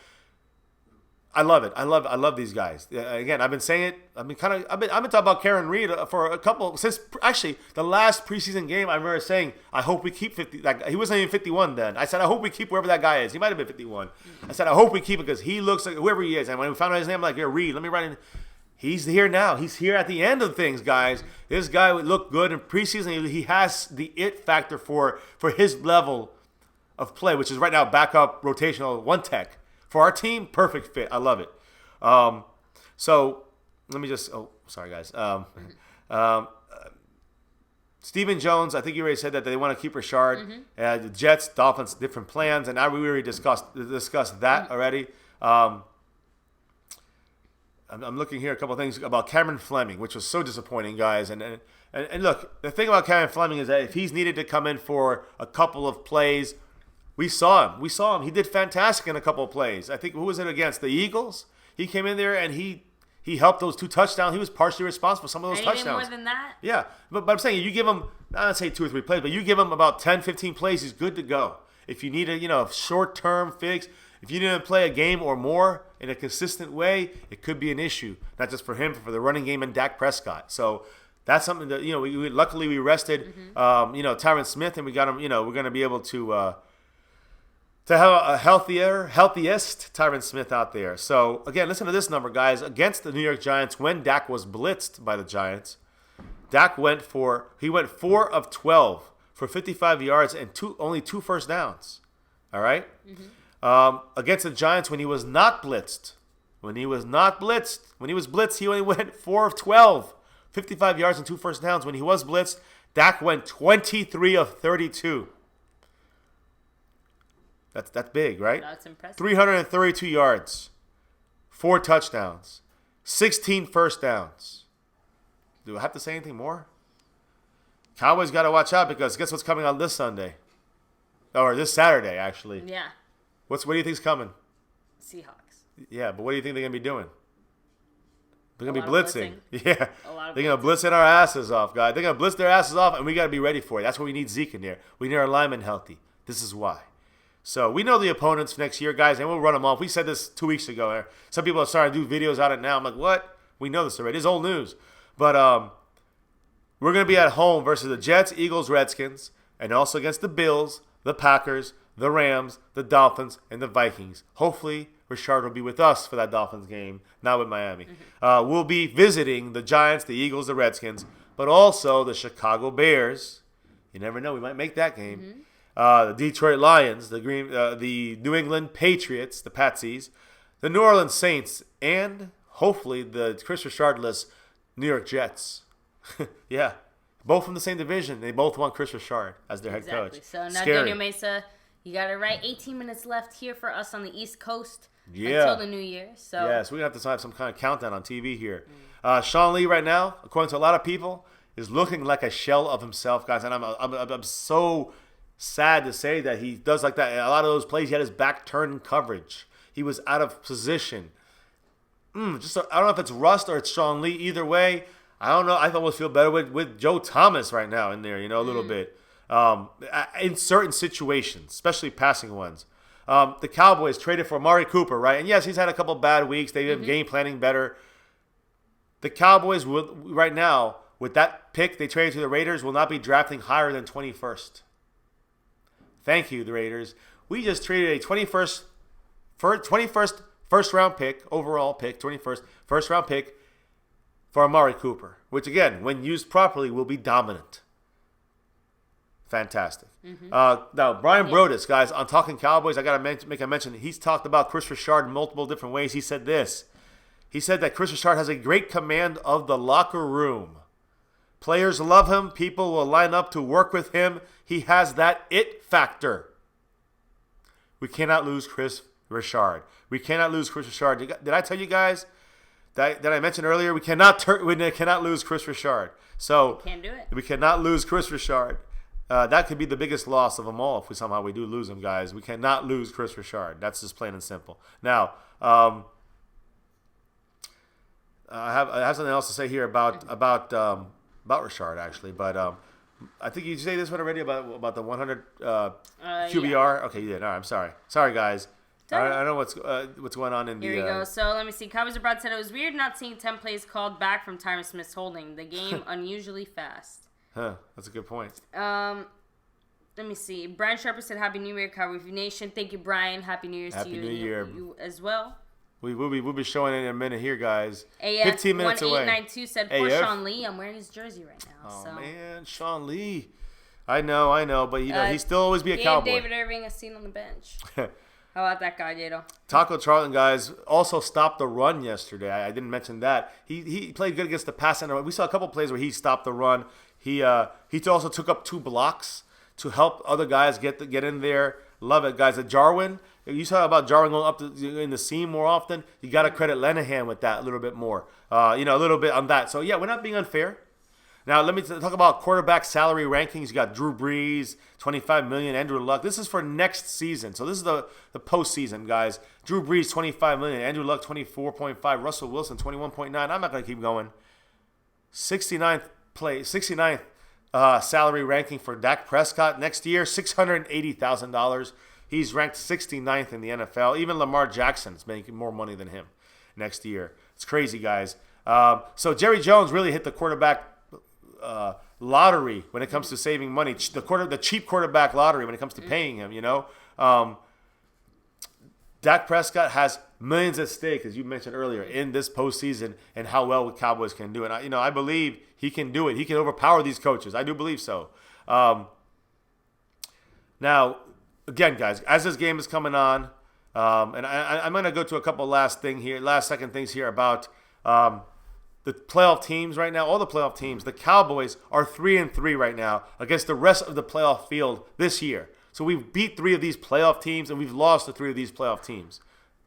I love it. I love these guys. Again, I've been saying it. I've been talking about Karen Reed for a couple since actually the last preseason game. I remember saying, I hope we keep 50. Like, he wasn't even 51 then. I said, I hope we keep wherever that guy is. He might have been 51. I said, I hope we keep it because he looks like whoever he is. And when we found out his name, I'm like, here, Reed, let me write in. He's here now. He's here at the end of things, guys. This guy would look good in preseason. He has the it factor for his level of play, which is right now backup rotational one tech. For our team, perfect fit. I love it. So let me just. Oh, sorry, guys. Stephen Jones. I think you already said that they want to keep Richard. The Jets, Dolphins, different plans, and we already discussed that already. I'm looking here a couple of things about Cameron Fleming, which was so disappointing, guys. And look, the thing about Cameron Fleming is that if he's needed to come in for a couple of plays. We saw him. He did fantastic in a couple of plays. I think, who was it against? The Eagles? He came in there and he helped those 2 touchdowns. He was partially responsible for some of those touchdowns. More than that? Yeah. But I'm saying, you give him, I don't say 2 or 3 plays, but you give him about 10, 15 plays, he's good to go. If you need a short-term fix, if you need to play a game or more in a consistent way, it could be an issue. Not just for him, but for the running game and Dak Prescott. So that's something that, luckily we rested, Tyron Smith, and we got him, we're going to be able to have a healthiest Tyron Smith out there. So, again, listen to this number, guys. Against the New York Giants, when Dak was blitzed by the Giants, Dak went 4 of 12 for 55 yards and only 2 first downs. All right? Against the Giants, when he was not blitzed, when he was blitzed, he only went 4 of 12, 55 yards and 2 first downs. When he was blitzed, Dak went 23 of 32. That's big, right? That's impressive. 332 yards, 4 touchdowns, 16 first downs. Do I have to say anything more? Cowboys got to watch out because guess what's coming on this Sunday? Or this Saturday, actually. Yeah. What do you think's coming? Seahawks. Yeah, but what do you think they're going to be doing? They're going to be blitzing. Yeah. They're going to blitz our asses off, guys. They're going to blitz their asses off, and we got to be ready for it. That's why we need Zeke in there. We need our linemen healthy. This is why. So we know the opponents next year, guys, and we'll run them off. We said this 2 weeks ago. Some people are starting to do videos on it now. I'm like, what? We know this already. It's old news. But we're going to be at home versus the Jets, Eagles, Redskins, and also against the Bills, the Packers, the Rams, the Dolphins, and the Vikings. Hopefully, Richard will be with us for that Dolphins game, not with Miami. We'll be visiting the Giants, the Eagles, the Redskins, but also the Chicago Bears. You never know. We might make that game. The Detroit Lions, the New England Patriots, the Patsies, the New Orleans Saints, and hopefully the Chris Richard-less New York Jets. Yeah. Both from the same division. They both want Chris Richard as their head coach. So now, Daniel Mesa, you got it right. 18 minutes left here for us on the East Coast until the New Year. So yes, we're going to have some kind of countdown on TV here. Sean Lee right now, according to a lot of people, is looking like a shell of himself, guys. And I'm so sad to say that he does like that. A lot of those plays, he had his back turned in coverage. He was out of position. I don't know if it's rust or it's Sean Lee. Either way, I don't know. I almost feel better with Joe Thomas right now in there, a little bit. In certain situations, especially passing ones. The Cowboys traded for Amari Cooper, right? And yes, he's had a couple bad weeks. They've been game planning better. The Cowboys, right now, with that pick they traded to the Raiders, will not be drafting higher than 21st. Thank you, the Raiders. We just traded a 21st first round pick, overall pick, 21st first round pick for Amari Cooper, which again, when used properly, will be dominant. Fantastic. Now, Brian Brodus, guys, on Talking Cowboys, I got to make a mention. He's talked about Chris Richard in multiple different ways. He said this. He said that Chris Richard has a great command of the locker room. Players love him. People will line up to work with him. He has that it factor. We cannot lose Chris Richard. We cannot lose Chris Richard. Did I tell you guys that I mentioned earlier? We cannot lose Chris Richard. So we can't do it. We cannot lose Chris Richard. That could be the biggest loss of them all if we somehow do lose him, guys. We cannot lose Chris Richard. That's just plain and simple. Now, I have something else to say here about Richard, actually, but I think you say this one already about the 100 QBR. Yeah. Okay, you did. All right, I'm sorry. Sorry, guys. I know what's going on in Here we go. So let me see. Cowboys Abroad said it was weird not seeing 10 plays called back from Tyron Smith's holding. The game unusually fast. Huh. That's a good point. Let me see. Brian Sharper said Happy New Year, Cowboy Nation. Thank you, Brian. Happy New Year's to you. Happy New Year. You as well. We'll be showing it in a minute here, guys. AF 15 minutes away. 1892 said, poor Sean Lee. I'm wearing his jersey right now. Oh, man. Sean Lee. I know. But, he'd still always be a Cowboy. David Irving is seen on the bench. How about that guy, Jado? Taco Charlton, guys, also stopped the run yesterday. I didn't mention that. He played good against the pass center. We saw a couple plays where he stopped the run. He also took up 2 blocks to help other guys get in there. Love it, guys. Jarwin, you saw about Jarwin going up in the seam more often. You got to credit Lenahan with that a little bit more. A little bit on that. So, yeah, we're not being unfair. Now, let me talk about quarterback salary rankings. You got Drew Brees, $25 million. Andrew Luck. This is for next season. So, this is the postseason, guys. Drew Brees, $25 million. Andrew Luck, $24.5. Russell Wilson, $21.9. I'm not going to keep going. 69th salary ranking for Dak Prescott next year, $680,000. He's ranked 69th in the NFL. Even Lamar Jackson is making more money than him next year. It's crazy, guys. So Jerry Jones really hit the quarterback lottery when it comes to saving money. The cheap quarterback lottery when it comes to paying him. Dak Prescott has millions at stake, as you mentioned earlier, in this postseason and how well the Cowboys can do. And I believe he can do it. He can overpower these coaches. I do believe so. Now, again, guys, as this game is coming on, and I'm going to go to a couple last second things here about the playoff teams right now. All the playoff teams, the Cowboys are 3-3 right now against the rest of the playoff field this year. So we've beat 3 of these playoff teams, and we've lost to 3 of these playoff teams.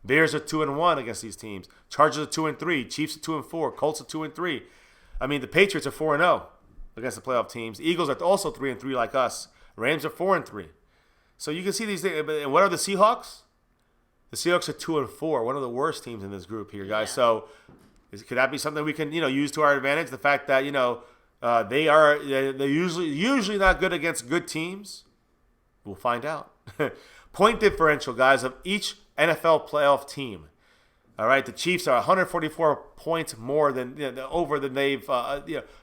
Bears are 2-1 against these teams. Chargers are 2-3. Chiefs are 2-4. Colts are 2-3. I mean, the Patriots are 4-0 against the playoff teams. Eagles are also 3-3 like us. Rams are 4-3. So you can see these things. And what are the Seahawks? The Seahawks are 2-4. One of the worst teams in this group here, guys. Yeah. So could that be something we can use to our advantage? The fact that they're usually not good against good teams. We'll find out. Point differential, guys, of each NFL playoff team. All right, the Chiefs are 144 points more than they've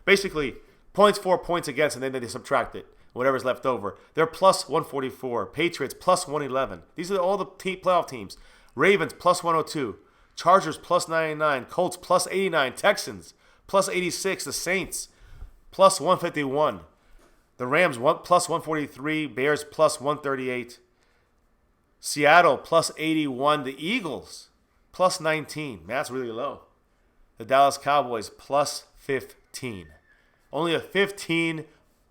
basically 4 points against, and then they subtract it, whatever's left over. They're plus 144. Patriots plus 111. These are all the playoff teams. Ravens plus 102. Chargers plus 99. Colts plus 89. Texans plus 86. The Saints plus 151. The Rams plus 143. Bears plus 138. Seattle plus 81. The Eagles plus 19. Man, that's really low. The Dallas Cowboys plus 15. Only a 15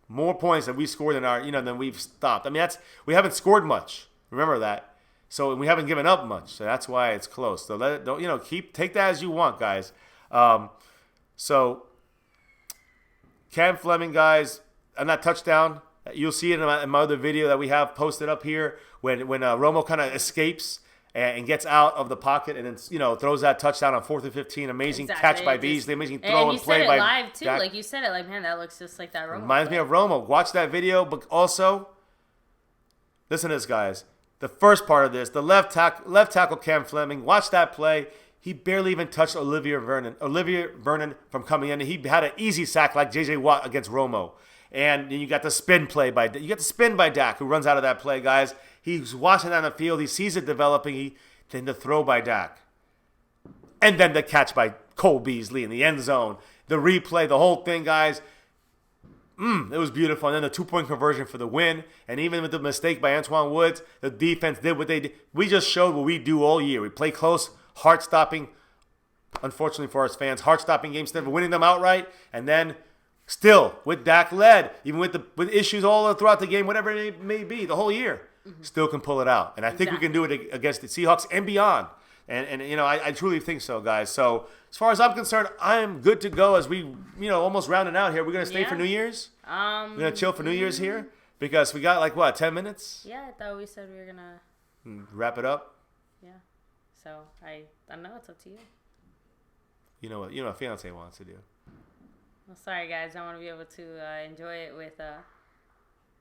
more points that we scored than we've stopped. I mean, we haven't scored much. Remember that. So we haven't given up much. So that's why it's close. So take that as you want, guys. So Cam Fleming, guys, on that touchdown, you'll see it in my other video that we have posted up here when Romo kind of escapes and gets out of the pocket and then throws that touchdown on 4th and 15. Amazing catch by Beasley. Amazing throw and play by live too. Dak. Like you said it, like, man, that looks just like that Romo. Reminds me of Romo. Watch that video, but also listen to this, guys. The first part of this, the left tackle Cam Fleming. Watch that play. He barely even touched Olivier Vernon from coming in. He had an easy sack like J.J. Watt against Romo. And you got the spin by Dak, who runs out of that play, guys. He's watching that on the field. He sees it developing. Then the throw by Dak. And then the catch by Cole Beasley in the end zone. The replay, the whole thing, guys. It was beautiful. And then the 2-point conversion for the win. And even with the mistake by Antoine Woods, the defense did what they did. We just showed what we do all year. We play close, heart-stopping, unfortunately for us fans, heart-stopping games instead of winning them outright. And then still, with Dak led, even with issues all throughout the game, whatever it may be, the whole year, still can pull it out. And I think we can do it against the Seahawks and beyond. And I truly think so, guys. So as far as I'm concerned, I'm good to go as we, almost rounding out here. We're going to stay for New Year's? We're going to chill for New Year's here? Because we got, 10 minutes? Yeah, I thought we said we were going to wrap it up? Yeah. So I don't know. It's up to you. You know what fiance wants to do. Well, sorry, guys. I want to be able to enjoy it with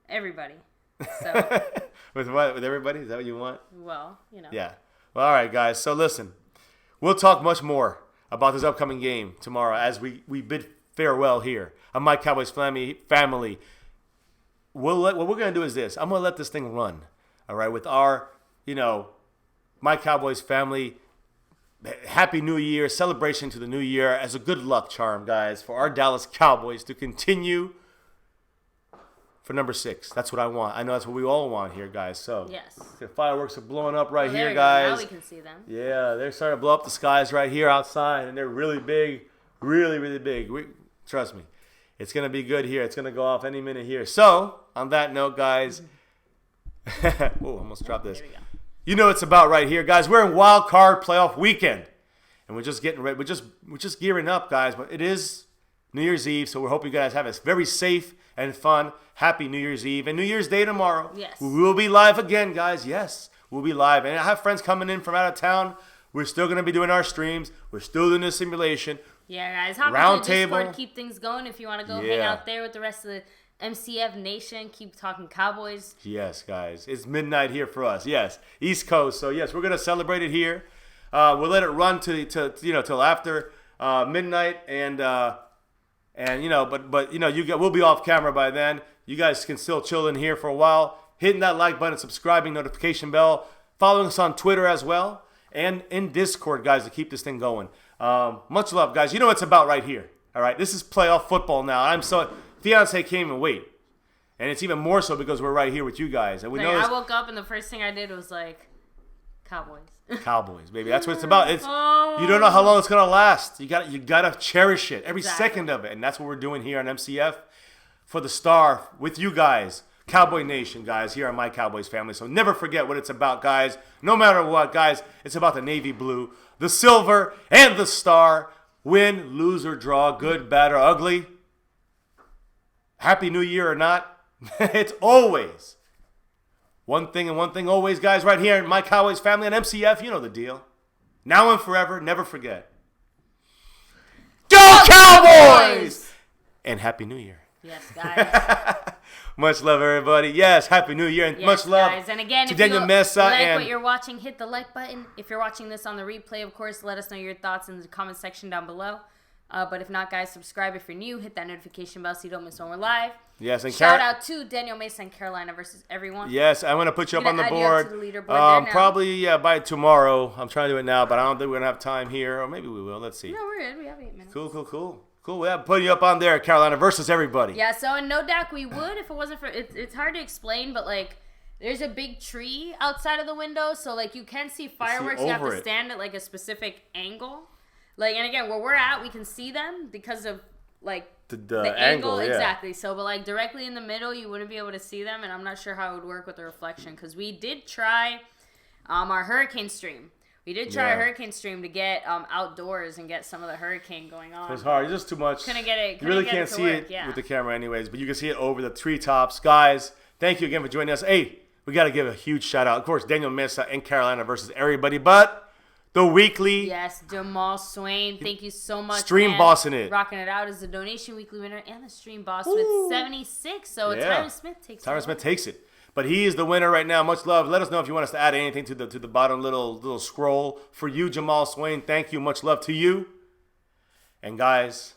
everybody. So. With what? With everybody? Is that what you want? Well, you know. Yeah. Well, all right, guys. So listen, we'll talk much more about this upcoming game tomorrow as we bid farewell here on My Cowboys family. What we're going to do is this. I'm going to let this thing run, all right, with our, My Cowboys family. Happy New Year, celebration to the new year as a good luck charm, guys, for our Dallas Cowboys to continue for number 6. That's what I want. I know that's what we all want here, guys. So yes, the fireworks are blowing up right here, guys. Now we can see them. Yeah, they're starting to blow up the skies right here outside, and they're really big, really, really big. Trust me, it's gonna be good here. It's gonna go off any minute here. So on that note, guys, oh, almost dropped this. There we go. You know it's about right here, guys. We're in wild card playoff weekend, and we're just getting ready. We're just gearing up, guys. But it is New Year's Eve, so we hope you guys have a very safe and fun, happy New Year's Eve and New Year's Day tomorrow. Yes, we will be live again, guys. Yes, we'll be live, and I have friends coming in from out of town. We're still gonna be doing our streams. We're still doing this simulation. Yeah, guys. Hop into the Discord, keep things going. If you want to go hang out there with the rest of the MCF Nation, keep talking Cowboys. Yes, guys. It's midnight here for us. Yes, East Coast. So yes, we're gonna celebrate it here. We'll let it run till after midnight, and we'll be off camera by then. You guys can still chill in here for a while, hitting that like button, subscribing, notification bell, following us on Twitter as well, and in Discord, guys, to keep this thing going. Much love, guys. You know what it's about right here. All right, this is playoff football now. Fiance can't even wait. And it's even more so because we're right here with you guys. And I woke up and the first thing I did was Cowboys. Cowboys, baby. That's what it's about. You don't know how long it's gonna last. You gotta cherish it, every second of it. And that's what we're doing here on MCF for the star with you guys. Cowboy Nation, guys, here on My Cowboys family. So never forget what it's about, guys. No matter what, guys, it's about the navy blue, the silver, and the star. Win, lose, or draw, good, bad, or ugly. Happy New Year or not, it's always one thing and one thing always, guys, right here in My Cowboys family and MCF. You know the deal. Now and forever, never forget. Go Cowboys! And Happy New Year. Yes, guys. Much love, everybody. Yes, Happy New Year and much love, guys. And again, to if Daniel you Mesa like what you're watching, hit the like button. If you're watching this on the replay, of course, let us know your thoughts in the comment section down below. But if not, guys, subscribe if you're new. Hit that notification bell so you don't miss when we're live. Yes, and shout out to Daniel Mason and Carolina versus everyone. Yes, I'm going to put you up on the board. Probably by tomorrow. I'm trying to do it now, but I don't think we're going to have time here. Or maybe we will. Let's see. No, we're good. We have 8 minutes. Cool. We have putting you up on there, Carolina versus everybody. Yeah, so in no doubt we would if it wasn't for it's hard to explain, but there's a big tree outside of the window, so you can see fireworks. You have to stand at a specific angle. And again, where we're at, we can see them because of the angle. Yeah. Exactly. So, but directly in the middle, you wouldn't be able to see them, and I'm not sure how it would work with the reflection because we did try our hurricane stream. We did try a hurricane stream to get outdoors and get some of the hurricane going on. It's hard. It's just too much. Couldn't get it. You really can't see it with the camera anyways, but you can see it over the treetops. Guys, thank you again for joining us. Hey, we got to give a huge shout out. Of course, Daniel Mesa and Carolina versus everybody, but the weekly. Yes, Jamal Swayne. Thank you so much. Stream bossing it. Rocking it out as the donation weekly winner and the stream boss with 76. So Tyron Smith takes it. But he is the winner right now. Much love. Let us know if you want us to add anything to the bottom little scroll. For you, Jamal Swayne, thank you. Much love to you. And guys,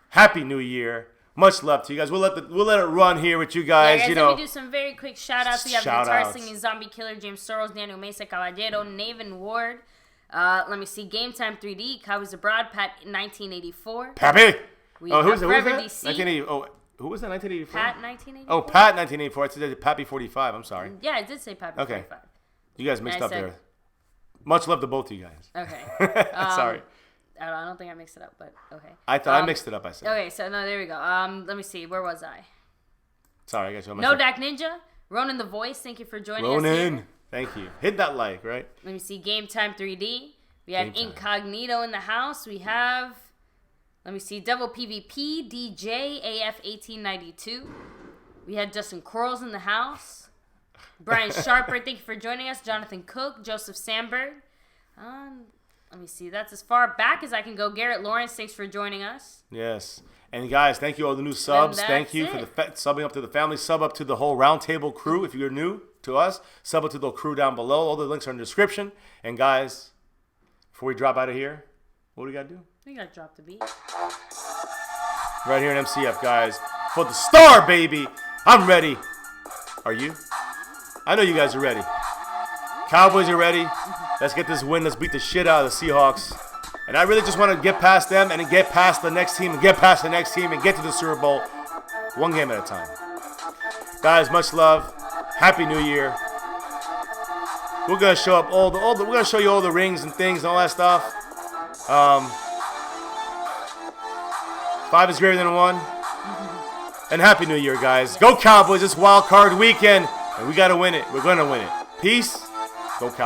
Happy New Year. Much love to you guys. We'll let it run here with you guys. Yeah, guys, let me do some very quick shout outs. We have Guitar Singing Zombie Killer, James Soros, Daniel Mesa Caballero, Navin Ward. Let me see. Game Time 3D, Cowboys Abroad, Pat 1984. Pappy. Who's that? DC. 1980. Who was that? 1984. Pat 1984. Oh, Pat 1984. I said Pappy 45. I'm sorry. Yeah, I did say Pappy 45. You guys mixed up there. Much love to both of you guys. Okay. Sorry. I don't think I mixed it up, but okay. I thought I mixed it up. I said. Okay, so no, there we go. Let me see. Where was I? Sorry, I got you. No Dak Ninja, Ronan the Voice. Thank you for joining us. Ronan. Thank you. Hit that like, right? Let me see. Game Time 3D. We have Incognito in the house. We have, let me see, Devil PvP, DJ, AF 1892. We had Justin Quarles in the house. Brian Sharper, thank you for joining us. Jonathan Cook, Joseph Sandberg. Let me see. That's as far back as I can go. Garrett Lawrence, thanks for joining us. Yes. And guys, thank you all the new subs. Thank you for the subbing up to the family. Sub up to the whole roundtable crew. If you're new to us, sub up to the crew down below. All the links are in the description. And guys, before we drop out of here, what do we got to do? We got to drop the beat. Right here in MCF, guys. For the star, baby. I'm ready. Are you? I know you guys are ready. Cowboys are ready. Let's get this win. Let's beat the shit out of the Seahawks. And I really just want to get past them and then get past the next team and get past the next team and get to the Super Bowl one game at a time. Guys, much love. Happy New Year. We're gonna show up we're gonna show you all the rings and things and all that stuff. 5 is greater than 1. And Happy New Year, guys. Go Cowboys. It's wild card weekend. And we gotta win it. We're gonna win it. Peace. Go Cowboys.